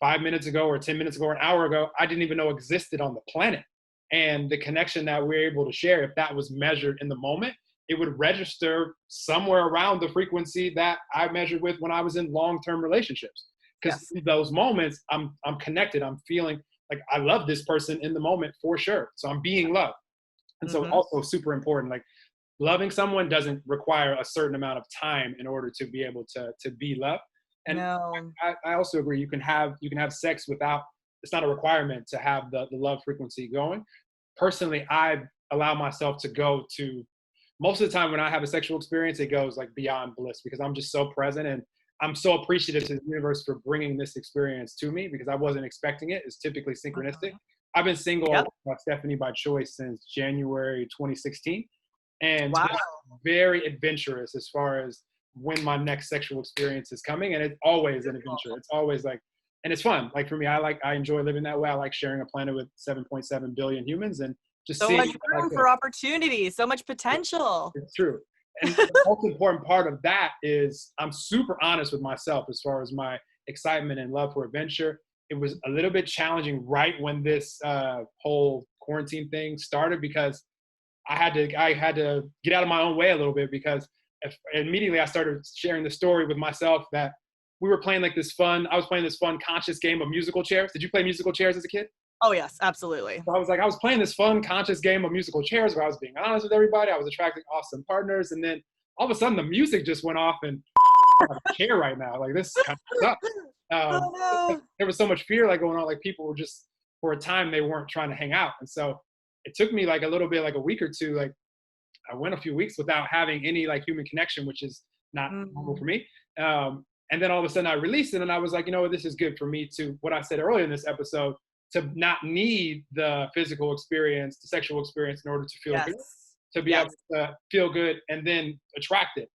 5 minutes ago or 10 minutes ago or an hour ago, I didn't even know existed on the planet. And the connection that we're able to share, if that was measured in the moment, it would register somewhere around the frequency that I measured with when I was in long-term relationships. Because in those moments, I'm connected. I'm feeling like I love this person in the moment for sure. So I'm being loved. And so also super important, like, loving someone doesn't require a certain amount of time in order to be able to be loved. And I also agree, you can have sex without, it's not a requirement to have the love frequency going. Personally, I allow myself to go to, most of the time when I have a sexual experience, it goes like beyond bliss, because I'm just so present and I'm so appreciative to the universe for bringing this experience to me, because I wasn't expecting it. It's typically synchronistic. I've been single, Stephanie, by choice since January 2016. And just very adventurous as far as when my next sexual experience is coming. And it's always an adventure. It's always like, and it's fun. Like, for me, I enjoy living that way. I like sharing a planet with 7.7 billion humans, and just so much room for opportunity, so much potential. It's true. And the most important part of that is I'm super honest with myself as far as my excitement and love for adventure. It was a little bit challenging right when this whole quarantine thing started, because I had to get out of my own way a little bit, because immediately I started sharing the story with myself that we were playing like this fun, I was playing this fun conscious game of musical chairs. Did you play musical chairs as a kid? Oh yes, absolutely. So I was playing this fun conscious game of musical chairs where I was being honest with everybody. I was attracting awesome partners. And then all of a sudden the music just went off, and I have a chair right now. Like, this kind of sucks. There was so much fear like going on. Like, people were just, for a time, they weren't trying to hang out. And so it took me like a little bit, like a week or two. Like, I went a few weeks without having any like human connection, which is not normal for me. And then all of a sudden I released it and I was like, you know what, this is good for me to, what I said earlier in this episode, to not need the physical experience, the sexual experience in order to feel good, to be able to feel good and then attract it.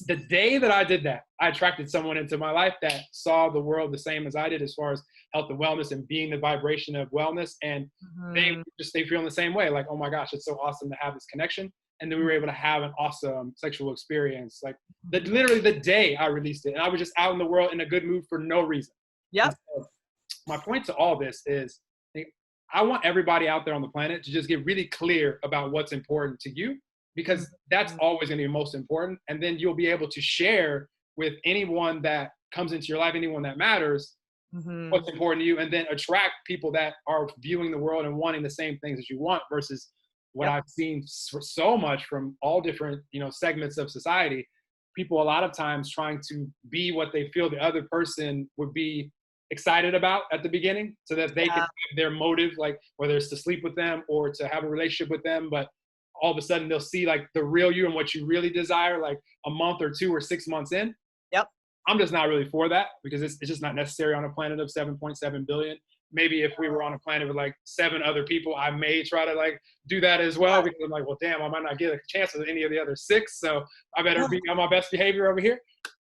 The day that I did that, I attracted someone into my life that saw the world the same as I did as far as health and wellness and being the vibration of wellness. And they feel in the same way. Like, oh my gosh, it's so awesome to have this connection. And then we were able to have an awesome sexual experience. Like literally the day I released it, and I was just out in the world in a good mood for no reason. Yep. So my point to all this is, I want everybody out there on the planet to just get really clear about what's important to you, because that's always going to be most important. And then you'll be able to share with anyone that comes into your life, anyone that matters, what's important to you, and then attract people that are viewing the world and wanting the same things as you want, versus what I've seen so much from all different, segments of society, people a lot of times trying to be what they feel the other person would be excited about at the beginning, so that they can have their motive, like whether it's to sleep with them or to have a relationship with them. But all of a sudden they'll see like the real you and what you really desire, like a month or 2 or 6 months in. Yep. I'm just not really for that, because it's just not necessary on a planet of 7.7 billion. Maybe if we were on a planet with like 7 other people, I may try to like do that as well, because I'm like, well, damn, I might not get a chance with any of the other 6. So I better be on my best behavior over here.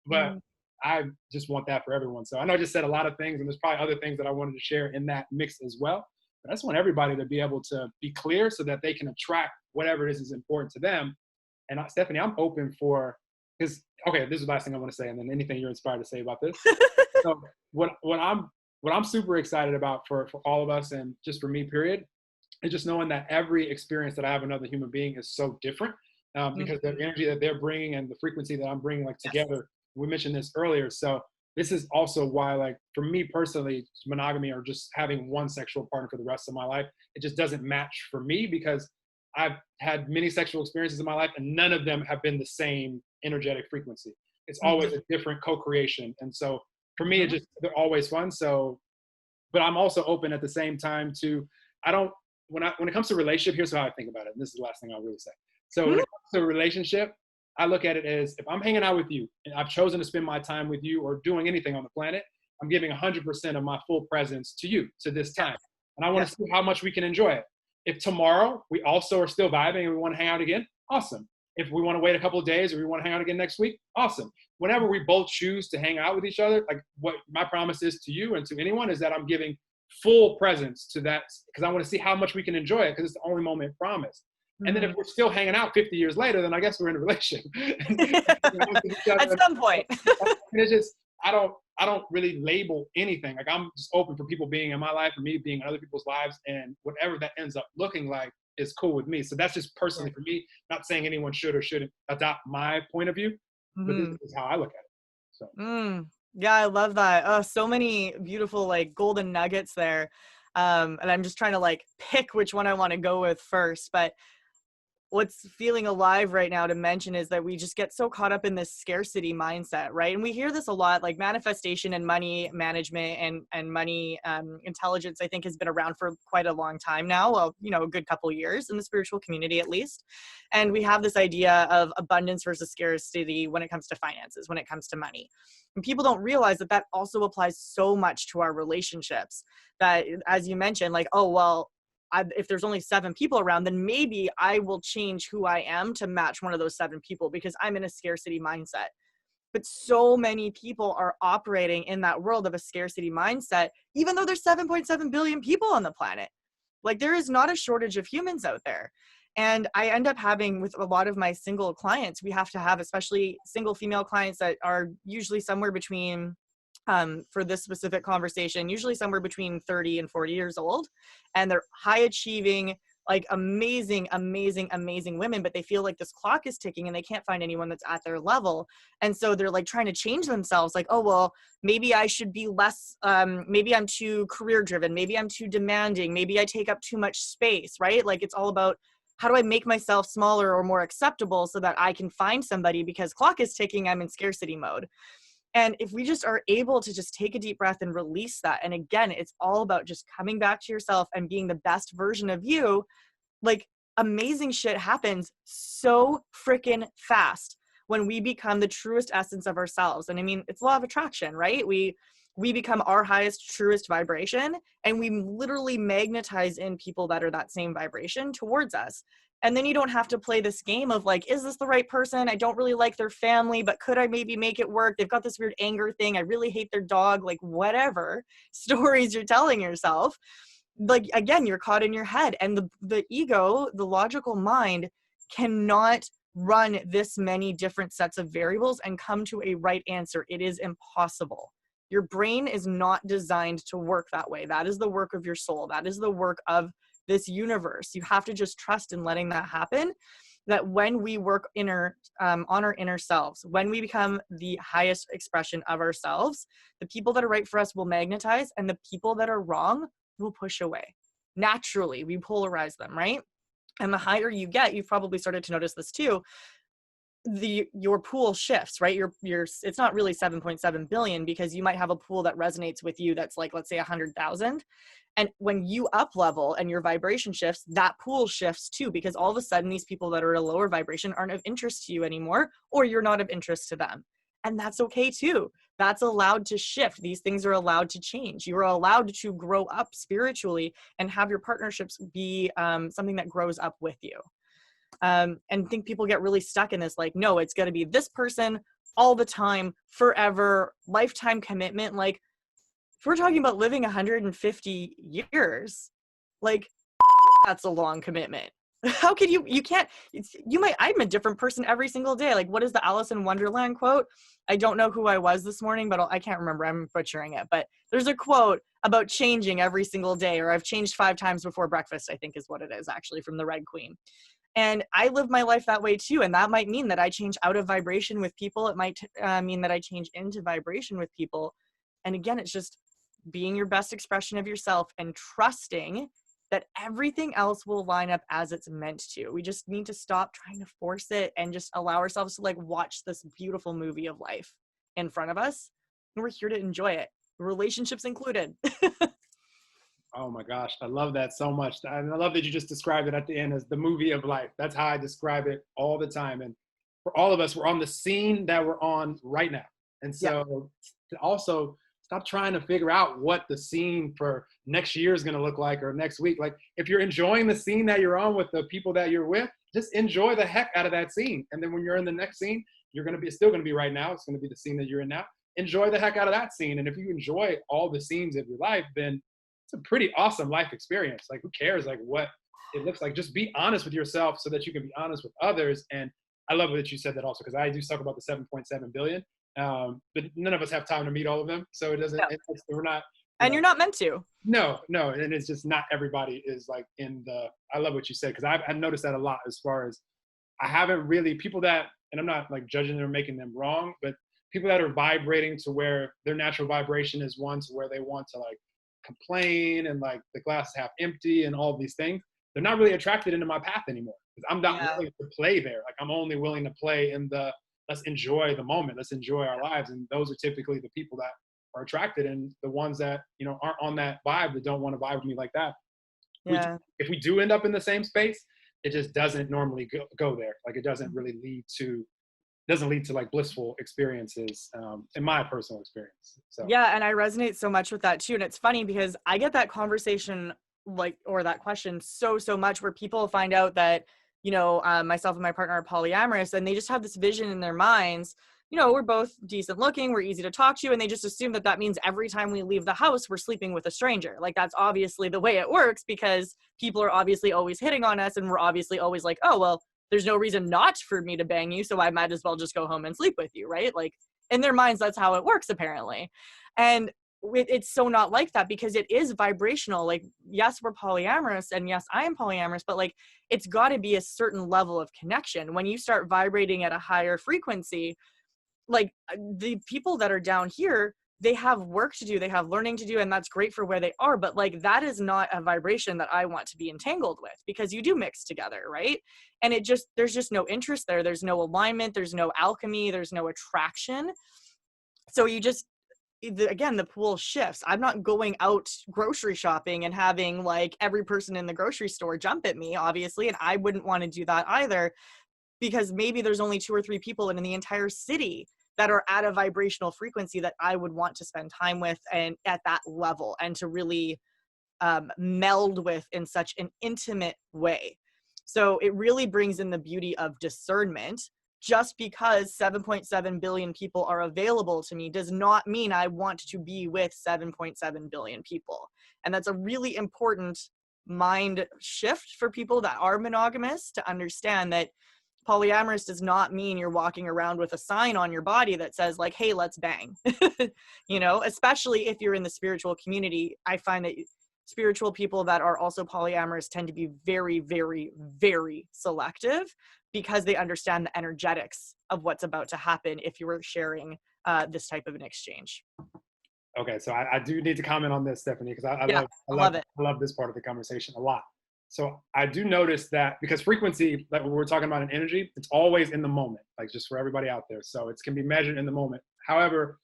But I just want that for everyone. So I know I just said a lot of things, and there's probably other things that I wanted to share in that mix as well. But I just want everybody to be able to be clear so that they can attract whatever it is important to them. And Stephanie, I'm open for, because, okay, this is the last thing I want to say, and then anything you're inspired to say about this. So what I'm super excited about for all of us, and just for me, period, is just knowing that every experience that I have with another human being is so different, because the energy that they're bringing and the frequency that I'm bringing, like together, we mentioned this earlier. So this is also why, like, for me personally, monogamy or just having one sexual partner for the rest of my life, it just doesn't match for me, because I've had many sexual experiences in my life and none of them have been the same energetic frequency. It's always a different co-creation. And so for me, they're always fun. So, but I'm also open at the same time to, when it comes to relationship, here's how I think about it. And this is the last thing I'll really say. So when it comes to a relationship, I look at it as, if I'm hanging out with you and I've chosen to spend my time with you or doing anything on the planet, I'm giving 100% of my full presence to you, to this time. And I want to see how much we can enjoy it. If tomorrow we also are still vibing and we want to hang out again, awesome. If we want to wait a couple of days or we want to hang out again next week, awesome. Whenever we both choose to hang out with each other, like what my promise is to you and to anyone is that I'm giving full presence to that, because I want to see how much we can enjoy it, because it's the only moment promised. And then if we're still hanging out 50 years later, then I guess we're in a relationship. At some point. And it's just, I don't really label anything. Like, I'm just open for people being in my life and me being in other people's lives, and whatever that ends up looking like is cool with me. So that's just personally for me, not saying anyone should or shouldn't adopt my point of view, but this is how I look at it. So. Yeah, I love that. Oh, so many beautiful like golden nuggets there. And I'm just trying to like pick which one I want to go with first, but what's feeling alive right now to mention is that we just get so caught up in this scarcity mindset, right? And we hear this a lot, like manifestation and money management and money intelligence, I think has been around for quite a long time now, well, a good couple of years in the spiritual community at least. And we have this idea of abundance versus scarcity when it comes to finances, when it comes to money. And people don't realize that also applies so much to our relationships, that, as you mentioned, like, oh, well, if there's only 7 people around, then maybe I will change who I am to match one of those 7 people because I'm in a scarcity mindset. But so many people are operating in that world of a scarcity mindset, even though there's 7.7 billion people on the planet. Like, there is not a shortage of humans out there. And I end up having, with a lot of my single clients, we have to have, especially single female clients that are usually somewhere between, for this specific conversation, usually somewhere between 30 and 40 years old. And they're high achieving, like amazing women, but they feel like this clock is ticking and they can't find anyone that's at their level. And so they're like trying to change themselves. Like, oh, well, maybe I should be less, maybe I'm too career driven. Maybe I'm too demanding. Maybe I take up too much space, right? Like, it's all about, how do I make myself smaller or more acceptable so that I can find somebody, because clock is ticking, I'm in scarcity mode. And if we just are able to just take a deep breath and release that, and again, it's all about just coming back to yourself and being the best version of you. Like, amazing shit happens so freaking fast when we become the truest essence of ourselves. And I mean, it's law of attraction, right? We become our highest, truest vibration, and we literally magnetize in people that are that same vibration towards us. And then you don't have to play this game of like, is this the right person? I don't really like their family, but could I maybe make it work? They've got this weird anger thing. I really hate their dog, like whatever stories you're telling yourself. Like, again, you're caught in your head, and the ego, the logical mind, cannot run this many different sets of variables and come to a right answer. It is impossible. Your brain is not designed to work that way. That is the work of your soul. That is the work of this universe. You have to just trust in letting that happen, that when we work on our inner selves, when we become the highest expression of ourselves, the people that are right for us will magnetize, and the people that are wrong will push away. Naturally, we polarize them, right? And the higher you get, you've probably started to notice this too, your pool shifts, right? It's not really 7.7 billion, because you might have a pool that resonates with you that's like, let's say 100,000. And when you up level and your vibration shifts, that pool shifts too, because all of a sudden these people that are at a lower vibration aren't of interest to you anymore, or you're not of interest to them. And that's okay too. That's allowed to shift. These things are allowed to change. You are allowed to grow up spiritually and have your partnerships be something that grows up with you. And think people get really stuck in this, like, no, it's going to be this person all the time, forever, lifetime commitment. Like, if we're talking about living 150 years, like, that's a long commitment. How can you can't, I'm a different person every single day. Like, what is the Alice in Wonderland quote? I don't know who I was this morning, but I can't remember. I'm butchering it. But there's a quote about changing every single day, or I've changed 5 times before breakfast, I think is what it is, actually, from the Red Queen. And I live my life that way too. And that might mean that I change out of vibration with people. It might mean that I change into vibration with people. And again, it's just being your best expression of yourself and trusting that everything else will line up as it's meant to. We just need to stop trying to force it and just allow ourselves to like watch this beautiful movie of life in front of us. And we're here to enjoy it, relationships included. Oh my gosh, I love that so much. And I love that you just described it at the end as the movie of life. That's how I describe it all the time. And for all of us, we're on the scene that we're on right now. And so to also stop trying to figure out what the scene for next year is going to look like, or next week. Like, if you're enjoying the scene that you're on with the people that you're with, just enjoy the heck out of that scene. And then when you're in the next scene, it's still going to be right now. It's going to be the scene that you're in now. Enjoy the heck out of that scene. And if you enjoy all the scenes of your life, then it's a pretty awesome life experience. Like, who cares like what it looks like? Just be honest with yourself so that you can be honest with others. And I love that you said that also, because I do talk about the 7.7 billion. But none of us have time to meet all of them. So it doesn't, we're not. And you're not meant to. No. And it's just not everybody is like I love what you said, because I've noticed that a lot, as far as I haven't really, people that, and I'm not like judging them or making them wrong, but people that are vibrating to where their natural vibration is one to where they want to like complain and like the glass is half empty and all of these things, they're not really attracted into my path anymore, because I'm not willing to play there. Like, I'm only willing to play in the, let's enjoy the moment, let's enjoy our lives. And those are typically the people that are attracted, and the ones that, aren't on that vibe, that don't want to vibe with me like that. If we do end up in the same space, it just doesn't normally go there. Like, it doesn't really lead to like blissful experiences, in my personal experience. So yeah, and I resonate so much with that too. And it's funny because I get that conversation or that question so much, where people find out that myself and my partner are polyamorous, and they just have this vision in their minds. We're both decent looking, we're easy to talk to, and they just assume that means every time we leave the house, we're sleeping with a stranger. Like, that's obviously the way it works, because people are obviously always hitting on us, and we're obviously always like, oh, well, there's no reason not for me to bang you, so I might as well just go home and sleep with you, right? Like, in their minds, that's how it works, apparently. And it's so not like that, because it is vibrational. Like, yes, we're polyamorous, and yes, I am polyamorous, but like, it's got to be a certain level of connection. When you start vibrating at a higher frequency, like, the people that are down here, they have work to do, they have learning to do, and that's great for where they are. But like, that is not a vibration that I want to be entangled with, because you do mix together, right? And there's just no interest there. There's no alignment. There's no alchemy. There's no attraction. So again, the pool shifts. I'm not going out grocery shopping and having like every person in the grocery store jump at me, obviously. And I wouldn't want to do that either, because maybe there's only 2 or 3 people in the entire city that are at a vibrational frequency that I would want to spend time with, and at that level, and to really meld with in such an intimate way. So it really brings in the beauty of discernment. Just because 7.7 billion people are available to me does not mean I want to be with 7.7 billion people. And that's a really important mind shift for people that are monogamous, to understand that polyamorous does not mean you're walking around with a sign on your body that says like, hey, let's bang. You know, especially if you're in the spiritual community. I find that spiritual people that are also polyamorous tend to be very, very, very selective, because they understand the energetics of what's about to happen if you were sharing this type of an exchange. Okay, so I do need to comment on this, Stephanie, because I love it. I love this part of the conversation a lot. So I do notice that, because frequency, like when we're talking about an energy, it's always in the moment, like just for everybody out there. So it can be measured in the moment. However,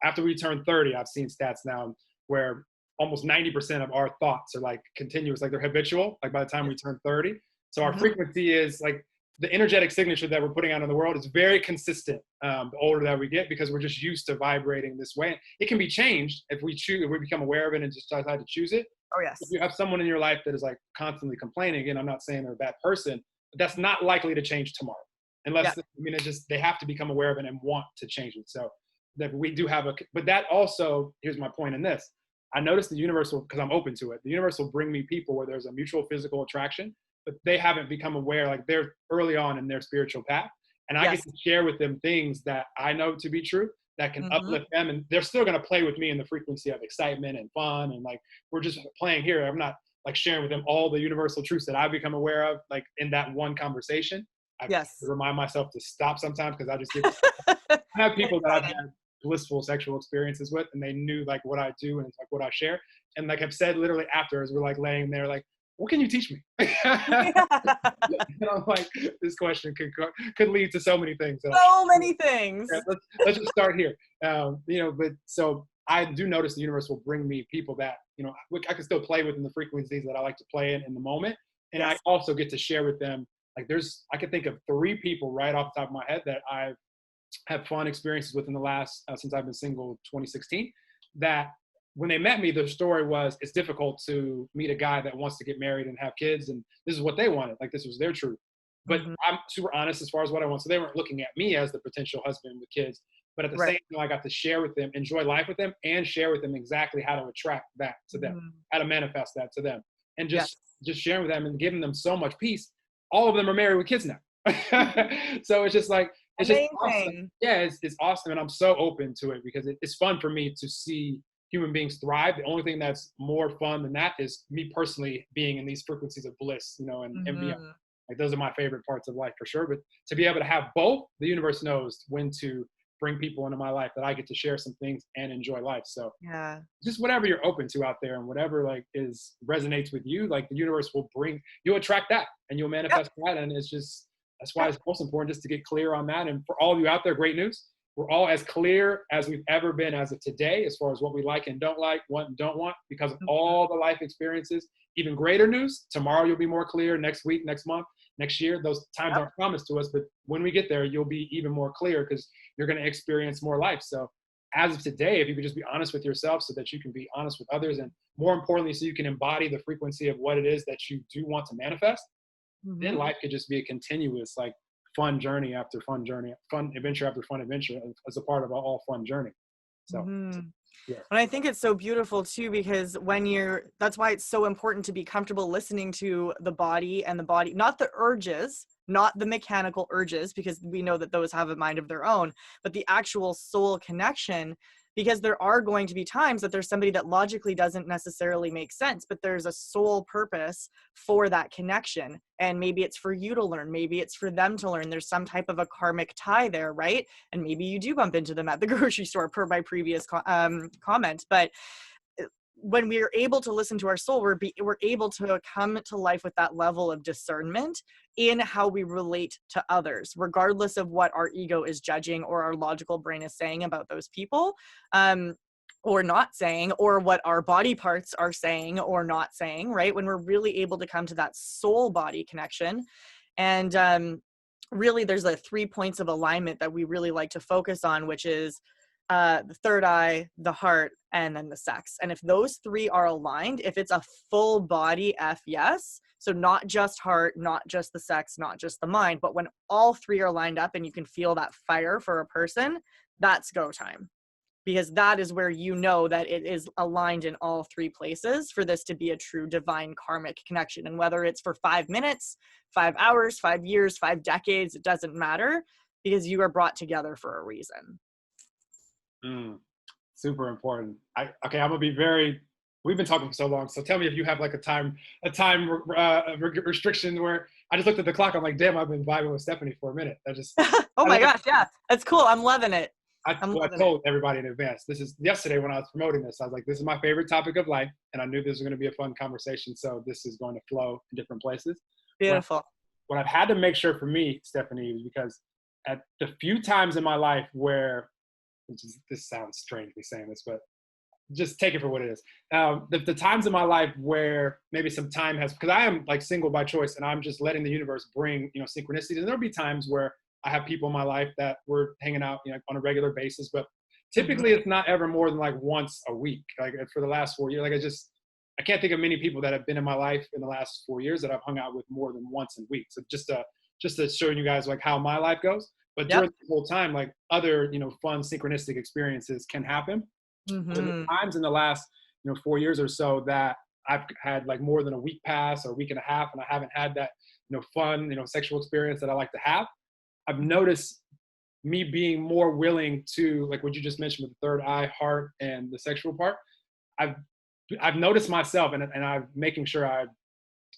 after we turn 30, I've seen stats now where almost 90% of our thoughts are like continuous, like they're habitual, like by the time we turn 30. So our frequency is like, the energetic signature that we're putting out in the world is very consistent the older that we get, because we're just used to vibrating this way. It can be changed if we choose, if we become aware of it and just decide to choose it. Oh, yes. If you have someone in your life that is like constantly complaining, again, I'm not saying they're a bad person, but that's not likely to change tomorrow. Unless, I mean, it's just, they have to become aware of it and want to change it. So that we do have but that also, here's my point in this. I noticed the universe will, because I'm open to it, the universe will bring me people where there's a mutual physical attraction, but they haven't become aware, like they're early on in their spiritual path. And I get to share with them things that I know to be true that can uplift them. And they're still going to play with me in the frequency of excitement and fun. And like, we're just playing here. I'm not like sharing with them all the universal truths that I've become aware of, like in that one conversation. I remind myself to stop sometimes, because I just get, I have people that I've had blissful sexual experiences with, and they knew like what I do and like what I share. And like I've said literally after, as we're like laying there, like, what can you teach me? And I'm like, this question could lead to so many things. So many things. Let's just start here. You know, but so I do notice the universe will bring me people that, you know, I can still play with in the frequencies that I like to play in the moment. And I also get to share with them. Like I can think of 3 people right off the top of my head that I've had fun experiences with in the last, since I've been single, 2016, that when they met me, the story was, it's difficult to meet a guy that wants to get married and have kids, and this is what they wanted. Like, this was their truth. But I'm super honest as far as what I want. So they weren't looking at me as the potential husband with kids. But at the same time, I got to share with them, enjoy life with them, and share with them exactly how to attract that to them, how to manifest that to them. And just sharing with them and giving them so much peace. All of them are married with kids now. So it's just like, it's just awesome. Yeah, it's awesome. And I'm so open to it, because it's fun for me to see human beings thrive. The only thing that's more fun than that is me personally being in these frequencies of bliss, you know, and beyond. Like, those are my favorite parts of life for sure. But to be able to have both, the universe knows when to bring people into my life that I get to share some things and enjoy life. So just whatever you're open to out there, and whatever like resonates with you, like the universe will you'll attract that, and you'll manifest that. And it's just, that's why it's most important just to get clear on that. And for all of you out there, great news. We're all as clear as we've ever been as of today, as far as what we like and don't like, want and don't want, because of all the life experiences. Even greater news, tomorrow you'll be more clear, next week, next month, next year. Those times aren't promised to us, but when we get there, you'll be even more clear, because you're going to experience more life. So as of today, if you could just be honest with yourself, so that you can be honest with others, and more importantly, so you can embody the frequency of what it is that you do want to manifest, then life could just be a continuous, like, fun journey after fun journey, fun adventure after fun adventure, as a part of an all fun journey. So and I think it's so beautiful too, because that's why it's so important to be comfortable listening to the body, and the body, not the urges, not the mechanical urges, because we know that those have a mind of their own, but the actual soul connection. Because there are going to be times that there's somebody that logically doesn't necessarily make sense, but there's a soul purpose for that connection. And maybe it's for you to learn. Maybe it's for them to learn. There's some type of a karmic tie there, right? And maybe you do bump into them at the grocery store, per my previous comment. But when we are able to listen to our soul, we're able to come to life with that level of discernment in how we relate to others, regardless of what our ego is judging or our logical brain is saying about those people. or not saying, or what our body parts are saying or not saying, right? When we're really able to come to that soul body connection. And really there's like 3 points of alignment that we really like to focus on, which is the third eye, the heart, and then the sex. And if those 3 are aligned, if it's a full body F yes, so not just heart, not just the sex, not just the mind, but when all 3 are lined up and you can feel that fire for a person, that's go time. Because that is where you know that it is aligned in all 3 places for this to be a true divine karmic connection. And whether it's for 5 minutes, 5 hours, 5 years, 5 decades, it doesn't matter, because you are brought together for a reason. Super important. Okay, I'm gonna be very. We've been talking for so long, so tell me if you have like a time restriction where I just looked at the clock. I'm like, damn, I've been vibing with Stephanie for a minute. Oh my gosh, yeah, that's cool. I'm loving it. I told everybody in advance. This is yesterday when I was promoting this. I was like, this is my favorite topic of life, and I knew this was going to be a fun conversation. So this is going to flow in different places. Beautiful. What I've had to make sure for me, Stephanie, is because at the few times in my life where, this sounds strange me saying this, but just take it for what it is. The times in my life where maybe some time has, because I am like single by choice, and I'm just letting the universe bring, synchronicities. And there'll be times where I have people in my life that we're hanging out, on a regular basis, but typically it's not ever more than like once a week. Like for the last 4 years, I can't think of many people that have been in my life in the last 4 years that I've hung out with more than once a week. So just to show you guys like how my life goes. But during the whole time, like other, fun synchronistic experiences can happen. There's times in the last, 4 years or so that I've had like more than a week pass or a week and a half, and I haven't had that, fun, sexual experience that I like to have. I've noticed me being more willing to, like what you just mentioned with the third eye, heart, and the sexual part. I've noticed myself, and I'm making sure I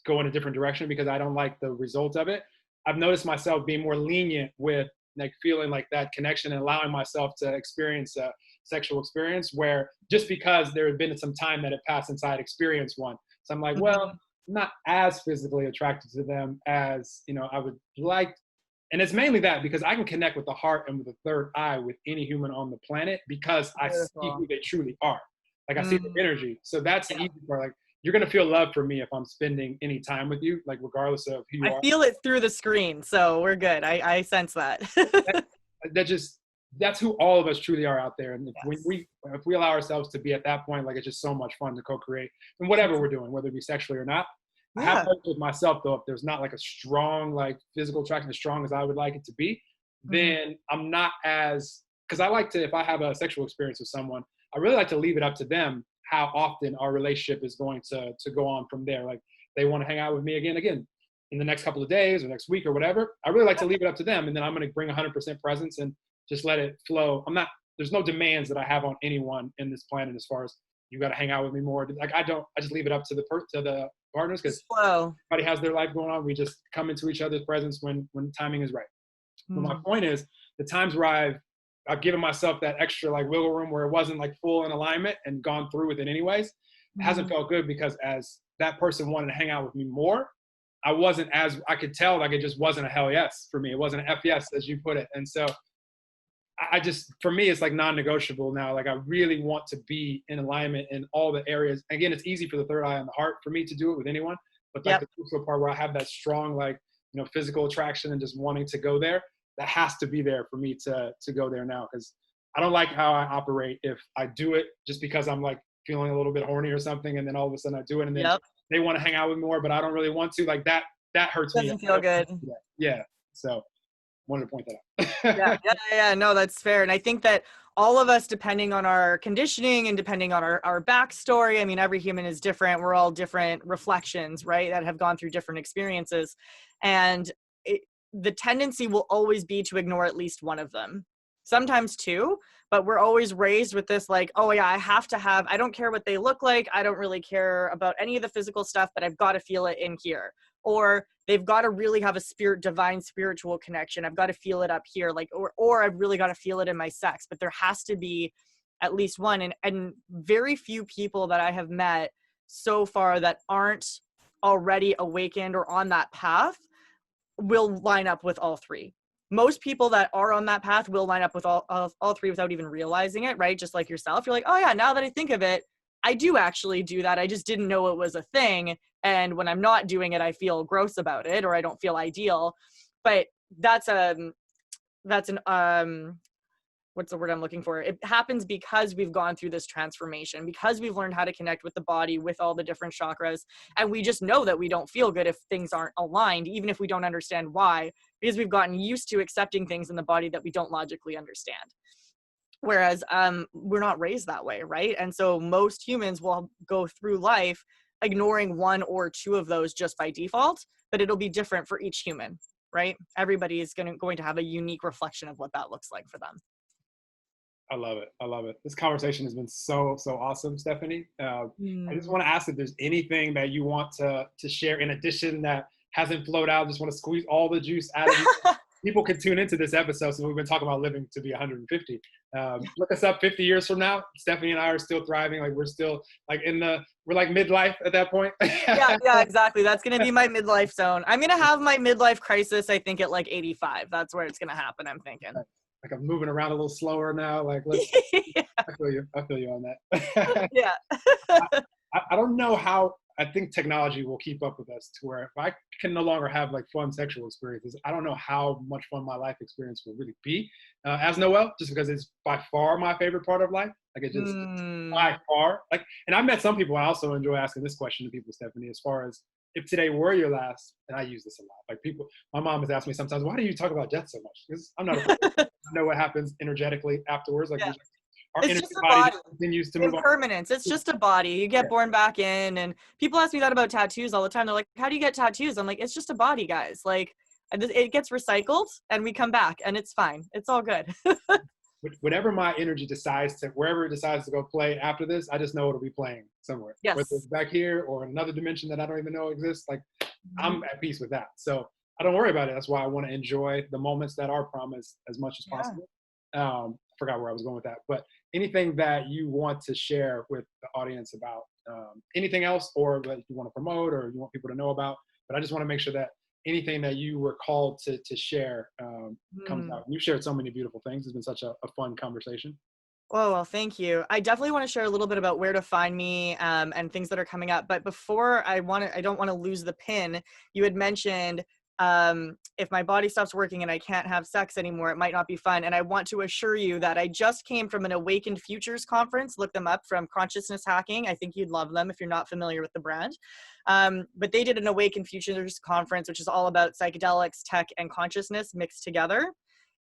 go in a different direction because I don't like the result of it. I've noticed myself being more lenient with like feeling like that connection and allowing myself to experience a sexual experience where just because there had been some time that had passed since I had experienced one. So I'm like, well, I'm not as physically attracted to them as, I would like. And it's mainly that because I can connect with the heart and with the third eye with any human on the planet because I see who they truly are. Like I see the energy. So that's the easy part. Like you're going to feel love for me if I'm spending any time with you, like regardless of who you are. I feel it through the screen. So we're good. I sense that. That's who all of us truly are out there. And if we allow ourselves to be at that point, like it's just so much fun to co-create and whatever we're doing, whether it be sexually or not. I have to with myself though, if there's not like a strong, like physical attraction as strong as I would like it to be, then I'm not as, because I like to, if I have a sexual experience with someone, I really like to leave it up to them how often our relationship is going to go on from there. Like they want to hang out with me again in the next couple of days or next week or whatever. I really like to leave it up to them, and then I'm going to bring 100% presence and just let it flow. There's no demands that I have on anyone in this planet as far as you got to hang out with me more. Like I just leave it up to the partners because everybody has their life going on. We just come into each other's presence when timing is right. But my point is the times where I've given myself that extra like wiggle room where it wasn't like full in alignment and gone through with it anyways, it hasn't felt good because as that person wanted to hang out with me more, I could tell like it just wasn't a hell yes for me. It wasn't an F yes as you put it. And so for me, it's like non-negotiable now. Like I really want to be in alignment in all the areas. Again, it's easy for the third eye and the heart for me to do it with anyone, but like the crucial part where I have that strong, like, physical attraction and just wanting to go there, that has to be there for me to go there now. Cause I don't like how I operate if I do it just because I'm like feeling a little bit horny or something. And then all of a sudden I do it and then they want to hang out with me more, but I don't really want to. Like that hurts me. Doesn't feel good. Yeah. So wanted to point that out. Yeah. No, that's fair. And I think that all of us, depending on our conditioning and depending on our backstory, I mean, every human is different. We're all different reflections, right? That have gone through different experiences. And the tendency will always be to ignore at least one of them. Sometimes two, but we're always raised with this like, oh yeah, I don't care what they look like. I don't really care about any of the physical stuff, but I've got to feel it in here. Or they've got to really have a divine spiritual connection. I've got to feel it up here. Like, or I've really got to feel it in my sex, but there has to be at least one. And very few people that I have met so far that aren't already awakened or on that path will line up with all three. most people that are on that path will line up with all three without even realizing it, right? Just like yourself, you're like, oh yeah, now that I think of it, I do actually do that. I just didn't know it was a thing. And when I'm not doing it, I feel gross about it, or I don't feel ideal. But that's an what's the word I'm looking for? It happens because we've gone through this transformation, because we've learned how to connect with the body, with all the different chakras. And we just know that we don't feel good if things aren't aligned, even if we don't understand why, because we've gotten used to accepting things in the body that we don't logically understand. Whereas we're not raised that way, right? And so most humans will go through life ignoring one or two of those just by default, but it'll be different for each human, right? Everybody is going to have a unique reflection of what that looks like for them. I love it. I love it. This conversation has been so awesome, Stephanie. I just want to ask if there's anything that you want to share in addition that hasn't flowed out. Just want to squeeze all the juice out of you. People can tune into this episode. So we've been talking about living to be 150. Look us up 50 years from now. Stephanie and I are still thriving. Like we're still like we're like midlife at that point. yeah, exactly. That's going to be my midlife zone. I'm going to have my midlife crisis, I think, at like 85. That's where it's going to happen, I'm thinking. Like I'm moving around a little slower now. Like yeah. I feel you on that. Yeah. I don't know how. I think technology will keep up with us to where if I can no longer have like fun sexual experiences, I don't know how much fun my life experience will really be as Noel, just because it's by far my favorite part of life. Like it just by far. Like, and I've met some people. I also enjoy asking this question to people, Stephanie, as far as if today were your last, and I use this a lot. Like people, my mom has asked me sometimes, why do you talk about death so much? Because I'm not afraid. I know what happens energetically afterwards. Like our it's energy just a body body. continues to move on. Impermanence. It's just a body. You get born back in, and people ask me that about tattoos all the time. They're like, how do you get tattoos? I'm like, it's just a body, guys. Like, it gets recycled, and we come back, and it's fine. It's all good. Whatever my energy decides to, wherever it decides to go play after this, I just know it'll be playing somewhere. Yes. Whether it's back here or in another dimension that I don't even know exists, like I'm at peace with that. So I don't worry about it. That's why I want to enjoy the moments that are promised as much as possible. I forgot where I was going with that, but anything that you want to share with the audience about anything else, or that you want to promote or you want people to know about, but I just want to make sure that anything that you were called to share comes out. You've shared so many beautiful things. It's been such a fun conversation. Oh, well, thank you. I definitely want to share a little bit about where to find me and things that are coming up. But before I don't want to lose the pin. You had mentioned if my body stops working and I can't have sex anymore, it might not be fun. And I want to assure you that I just came from an Awakened Futures conference. Look them up, from Consciousness Hacking. I think you'd love them if you're not familiar with the brand. But they did an Awakened Futures conference, which is all about psychedelics, tech, and consciousness mixed together.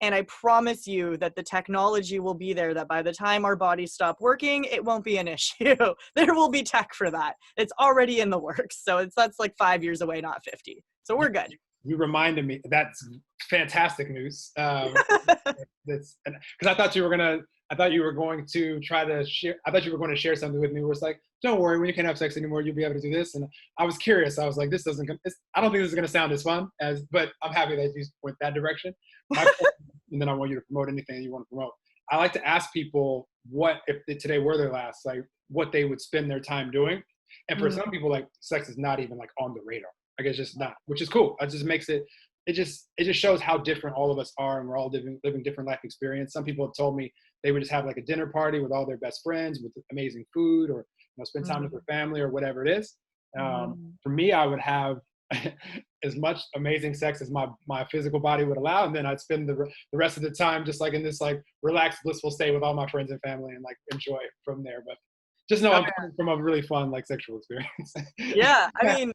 And I promise you that the technology will be there, that by the time our bodies stop working, it won't be an issue. There will be tech for that. It's already in the works. So that's like 5 years away, not 50. So we're good. You reminded me. That's fantastic news. Because I thought you were going to try to share. I thought you were going to share something with me where it's like, don't worry, when you can't have sex anymore, you'll be able to do this. And I was curious. I was like, I don't think this is going to sound as fun but I'm happy that you went that direction. And then I want you to promote anything you want to promote. I like to ask people what, if today were their last, like what they would spend their time doing. And for some people, like sex is not even like on the radar. Like it's just not, which is cool. It just makes it just shows how different all of us are, and we're all living different life experience. Some people have told me they would just have like a dinner party with all their best friends with amazing food, or spend time with their family or whatever it is. For me, I would have as much amazing sex as my physical body would allow, and then I'd spend the rest of the time just like in this like relaxed, blissful state with all my friends and family, and like enjoy from there. But just know I'm coming from a really fun like sexual experience. Yeah, I mean,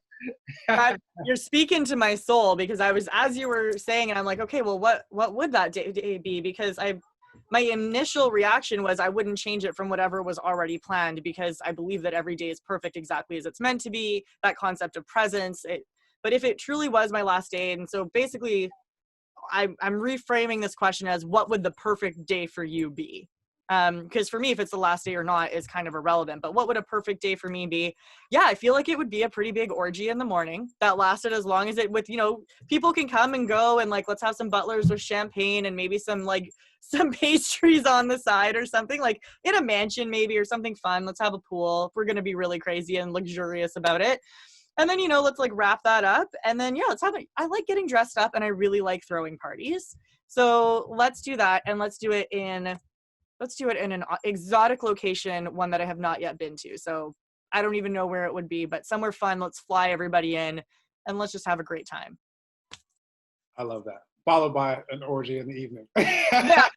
you're speaking to my soul, because I was, as you were saying, and I'm like, okay, well, what would that day be? Because my initial reaction was I wouldn't change it from whatever was already planned, because I believe that every day is perfect exactly as it's meant to be. That concept of presence. But if it truly was my last day, and so basically, I'm reframing this question as, what would the perfect day for you be? Because for me, if it's the last day or not is kind of irrelevant, but what would a perfect day for me be? Yeah, I feel like it would be a pretty big orgy in the morning that lasted as long as it, with, people can come and go, and like, let's have some butlers with champagne and maybe some pastries on the side or something, like in a mansion maybe, or something fun. Let's have a pool if we're going to be really crazy and luxurious about it. And then, let's like wrap that up. And then, yeah, I like getting dressed up, and I really like throwing parties. So let's do that, and let's do it in an exotic location, one that I have not yet been to. So I don't even know where it would be, but somewhere fun. Let's fly everybody in, and let's just have a great time. I love that. Followed by an orgy in the evening. Yeah.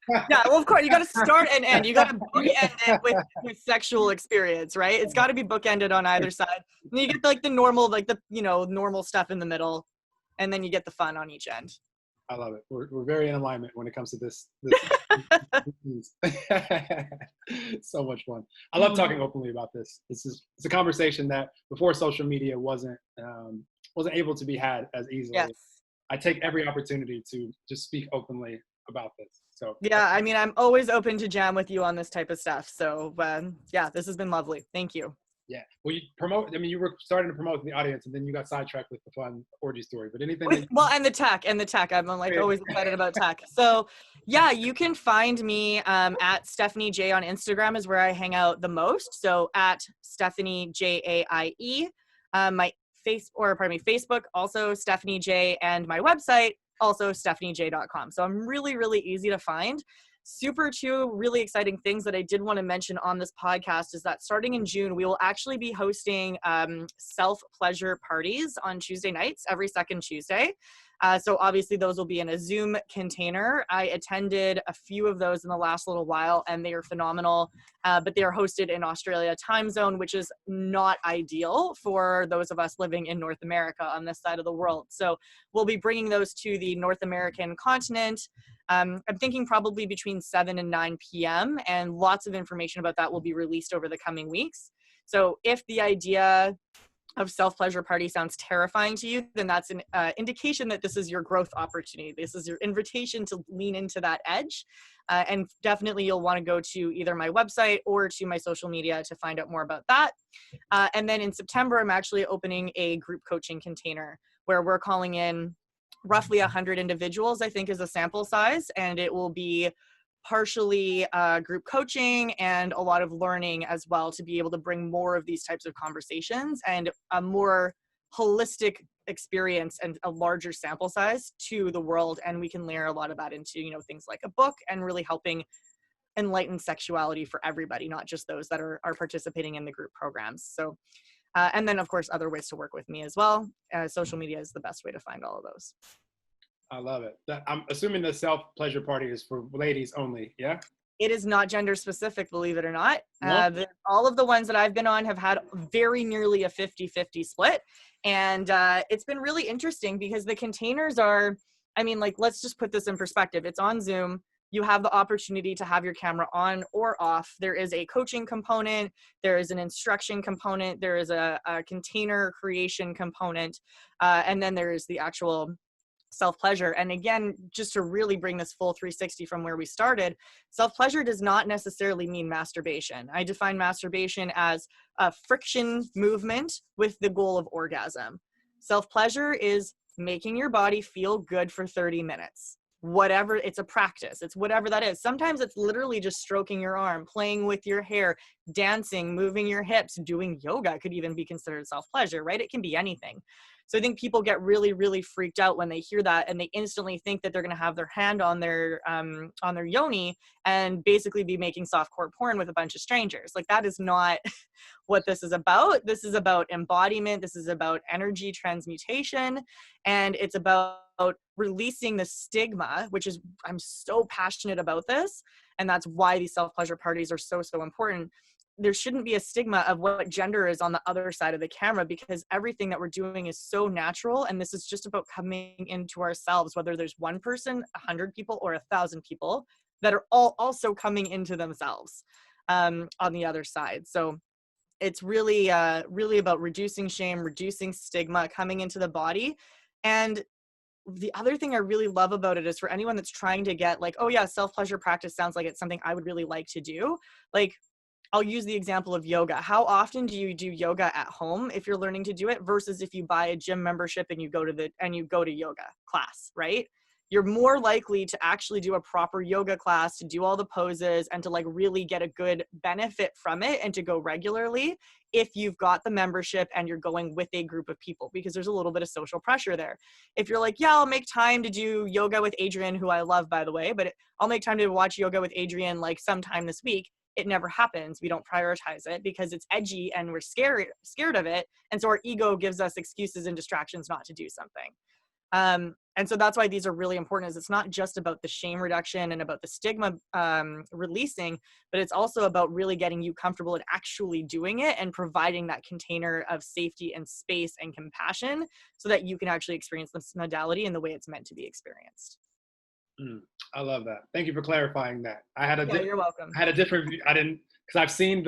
Well, of course, you got to start and end. You got to bookend it with sexual experience, right? It's got to be bookended on either side. And you get like the normal, normal stuff in the middle, and then you get the fun on each end. I love it. We're very in alignment when it comes to this. So much fun. I love talking openly about this. It's a conversation that before social media wasn't able to be had as easily. Yes. I take every opportunity to just speak openly about this. So yeah, I mean, I'm always open to jam with you on this type of stuff. So yeah, this has been lovely. Thank you. Yeah. Well, you were starting to promote the audience, and then you got sidetracked with the fun orgy story. But anything? And the tech. I'm like always excited about tech. So yeah, you can find me at Stephanie Jaie on Instagram is where I hang out the most. So at Stephanie Jaie. My Facebook, also Stephanie Jaie, and my website, also stephaniejaie.com. So I'm really, really easy to find. Two really exciting things that I did want to mention on this podcast is that starting in June, we will actually be hosting self-pleasure parties on Tuesday nights, every second Tuesday. So obviously those will be in a Zoom container. I attended a few of those in the last little while, and they are phenomenal, but they are hosted in Australia time zone, which is not ideal for those of us living in North America on this side of the world. So we'll be bringing those to the North American continent. I'm thinking probably between 7 and 9 p.m. and lots of information about that will be released over the coming weeks. So if the idea of self-pleasure party sounds terrifying to you, then that's an indication that this is your growth opportunity. This is your invitation to lean into that edge. And definitely you'll want to go to either my website or to my social media to find out more about that. And then in September, I'm actually opening a group coaching container where we're calling in roughly 100 individuals, I think is a sample size, and it will be partially group coaching and a lot of learning as well to be able to bring more of these types of conversations and a more holistic experience and a larger sample size to the world. And we can layer a lot of that into, things like a book and really helping enlighten sexuality for everybody, not just those that are participating in the group programs. So, and then of course, other ways to work with me as well. Social media is the best way to find all of those. I love it. I'm assuming the self-pleasure party is for ladies only, yeah? It is not gender specific, believe it or not. Nope. All of the ones that I've been on have had very nearly a 50-50 split. And it's been really interesting because the containers are, let's just put this in perspective. It's on Zoom. You have the opportunity to have your camera on or off. There is a coaching component. There is an instruction component. There is a container creation component. And then there is the actual self-pleasure. And again, just to really bring this full 360 from where we started, self-pleasure does not necessarily mean masturbation. I define masturbation as a friction movement with the goal of orgasm. Self-pleasure is making your body feel good for 30 minutes. Whatever, it's a practice. It's whatever that is. Sometimes it's literally just stroking your arm, playing with your hair, dancing, moving your hips, doing yoga could even be considered self-pleasure, right? It can be anything. So I think people get really, really freaked out when they hear that, and they instantly think that they're going to have their hand on their yoni and basically be making softcore porn with a bunch of strangers. Like, that is not what this is about. This is about embodiment. This is about energy transmutation, and it's about releasing the stigma, which is, I'm so passionate about this, and that's why these self-pleasure parties are so, so important. There shouldn't be a stigma of what gender is on the other side of the camera, because everything that we're doing is so natural. And this is just about coming into ourselves, whether there's one person, 100 people, or 1,000 people that are all also coming into themselves on the other side. So it's really, really about reducing shame, reducing stigma, coming into the body. And the other thing I really love about it is for anyone that's trying to get like, oh yeah, self-pleasure practice sounds like it's something I would really like to do. Like, I'll use the example of yoga. How often do you do yoga at home if you're learning to do it versus if you buy a gym membership and you go to yoga class, right? you're more likely to actually do a proper yoga class, to do all the poses, and to like really get a good benefit from it and to go regularly if you've got the membership and you're going with a group of people, because there's a little bit of social pressure there. If you're like, yeah, I'll make time to do yoga with Adrian, who I love, by the way, but I'll make time to watch yoga with Adrian like sometime this week. It never happens. We don't prioritize it because it's edgy and we're scared of it. And so our ego gives us excuses and distractions not to do something. And so that's why these are really important, is it's not just about the shame reduction and about the stigma releasing, but it's also about really getting you comfortable in actually doing it and providing that container of safety and space and compassion so that you can actually experience this modality in the way it's meant to be experienced. I love that. Thank you for clarifying that. You're welcome. I had a different view. I didn't, because I've seen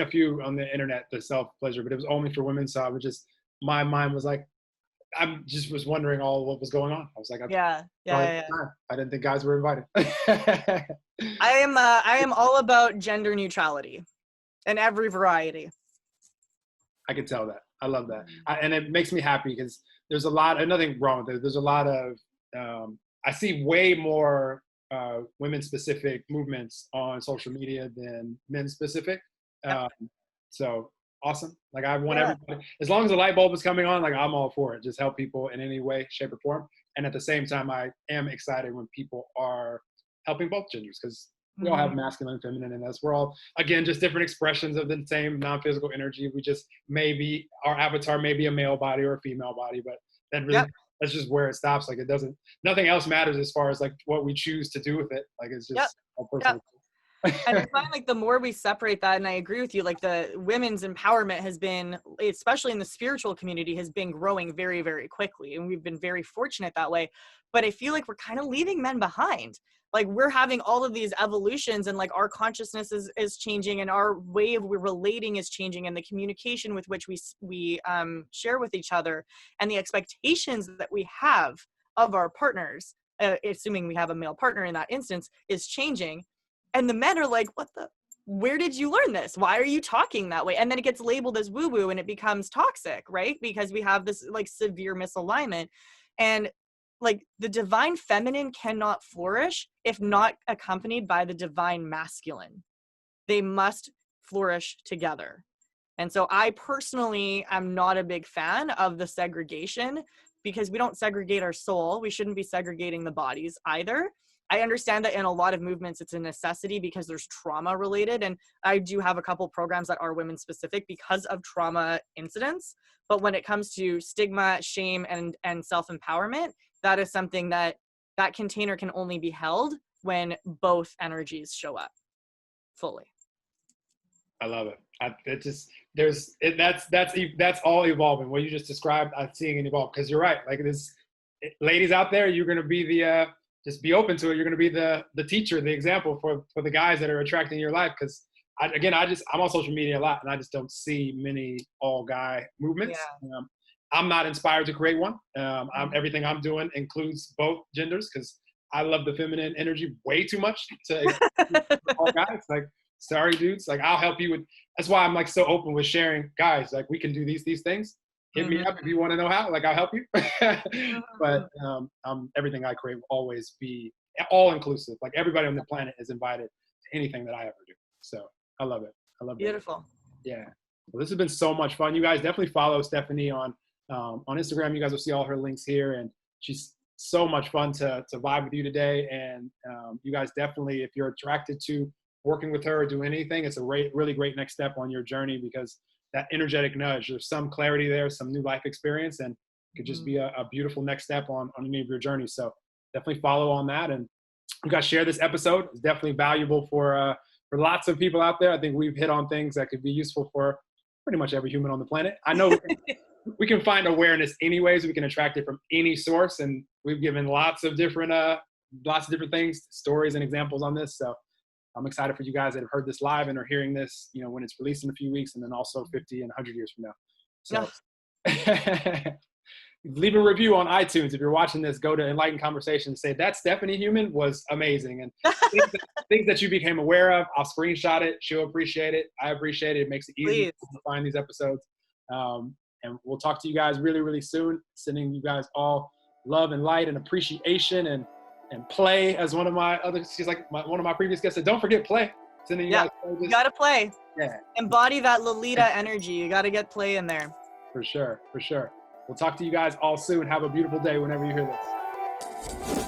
a few on the internet, the self-pleasure, but it was only for women. So I was just, my mind was like, I just was wondering all what was going on. I was like, yeah. I didn't think guys were invited. I am all about gender neutrality in every variety. I can tell that. I love that. And it makes me happy because there's nothing wrong with it. There's a lot of, I see way more women-specific movements on social media than men-specific. So awesome. Like I want everybody, as long as the light bulb is coming on, like I'm all for it. Just help people in any way, shape, or form. And at the same time, I am excited when people are helping both genders, because we all have masculine and feminine in us. We're all, again, just different expressions of the same non-physical energy. We just maybe, our avatar may be a male body or a female body, but that really, that's just where it stops. Like it doesn't, nothing else matters as far as like what we choose to do with it. Like it's just all personal. And I find like the more we separate that, and I agree with you, like the women's empowerment has been, especially in the spiritual community, has been growing very, very quickly. And we've been very fortunate that way. But I feel like we're kind of leaving men behind. Like we're having all of these evolutions and like our consciousness is changing and our way of relating is changing and the communication with which we share with each other and the expectations that we have of our partners, assuming we have a male partner in that instance, is changing. And the men are like, where did you learn this? Why are you talking that way? And then it gets labeled as woo-woo and it becomes toxic, right? Because we have this like severe misalignment. And like the divine feminine cannot flourish if not accompanied by the divine masculine. They must flourish together. And so I personally am not a big fan of the segregation because we don't segregate our soul. We shouldn't be segregating the bodies either. I understand that in a lot of movements, it's a necessity because there's trauma related. And I do have a couple programs that are women specific because of trauma incidents. But when it comes to stigma, shame, and self-empowerment, that is something that container can only be held when both energies show up fully. I love it. That's all evolving. What you just described, I'm seeing it evolve, because you're right. Like ladies out there, you're going to be just be open to it. You're going to be the teacher, the example for the guys that are attracting your life. Because I'm on social media a lot, and I just don't see many all guy movements. Yeah. I'm not inspired to create one. Everything I'm doing includes both genders because I love the feminine energy way too much to all guys. Like, sorry, dudes. Like, I'll help you with. That's why I'm like so open with sharing, guys. Like, we can do these things. Hit me up if you want to know how. Like, I'll help you. But everything I create will always be all inclusive. Like, everybody on the planet is invited to anything that I ever do. So I love it. I love it. Beautiful. Yeah. Well, this has been so much fun. You guys definitely follow Stephanie on Instagram. You guys will see all her links here, and she's so much fun to vibe with you today. And you guys definitely, if you're attracted to working with her or doing anything, it's a really great next step on your journey, because that energetic nudge, there's some clarity there, some new life experience, and it could just be a beautiful next step on any of your journey. So definitely follow on that. And you guys share this episode. It's definitely valuable for lots of people out there. I think we've hit on things that could be useful for pretty much every human on the planet. I know we can find awareness anyways. We can attract it from any source, and we've given lots of different things, stories and examples on this. So I'm excited for you guys that have heard this live and are hearing this, when it's released in a few weeks, and then also 50 and 100 years from now. So leave a review on iTunes. If you're watching this, go to Enlightened Conversation, say that Stephanie Human was amazing. And things that you became aware of, I'll screenshot it. She'll appreciate it. I appreciate it. It makes it easy to find these episodes. And we'll talk to you guys really, really soon. Sending you guys all love and light and appreciation. And and play, as one of my other, she's like one of my previous guests said, don't forget play. Sending you guys play. You gotta play. Yeah. Embody that Lolita energy. You gotta get play in there. For sure, for sure. We'll talk to you guys all soon. Have a beautiful day whenever you hear this.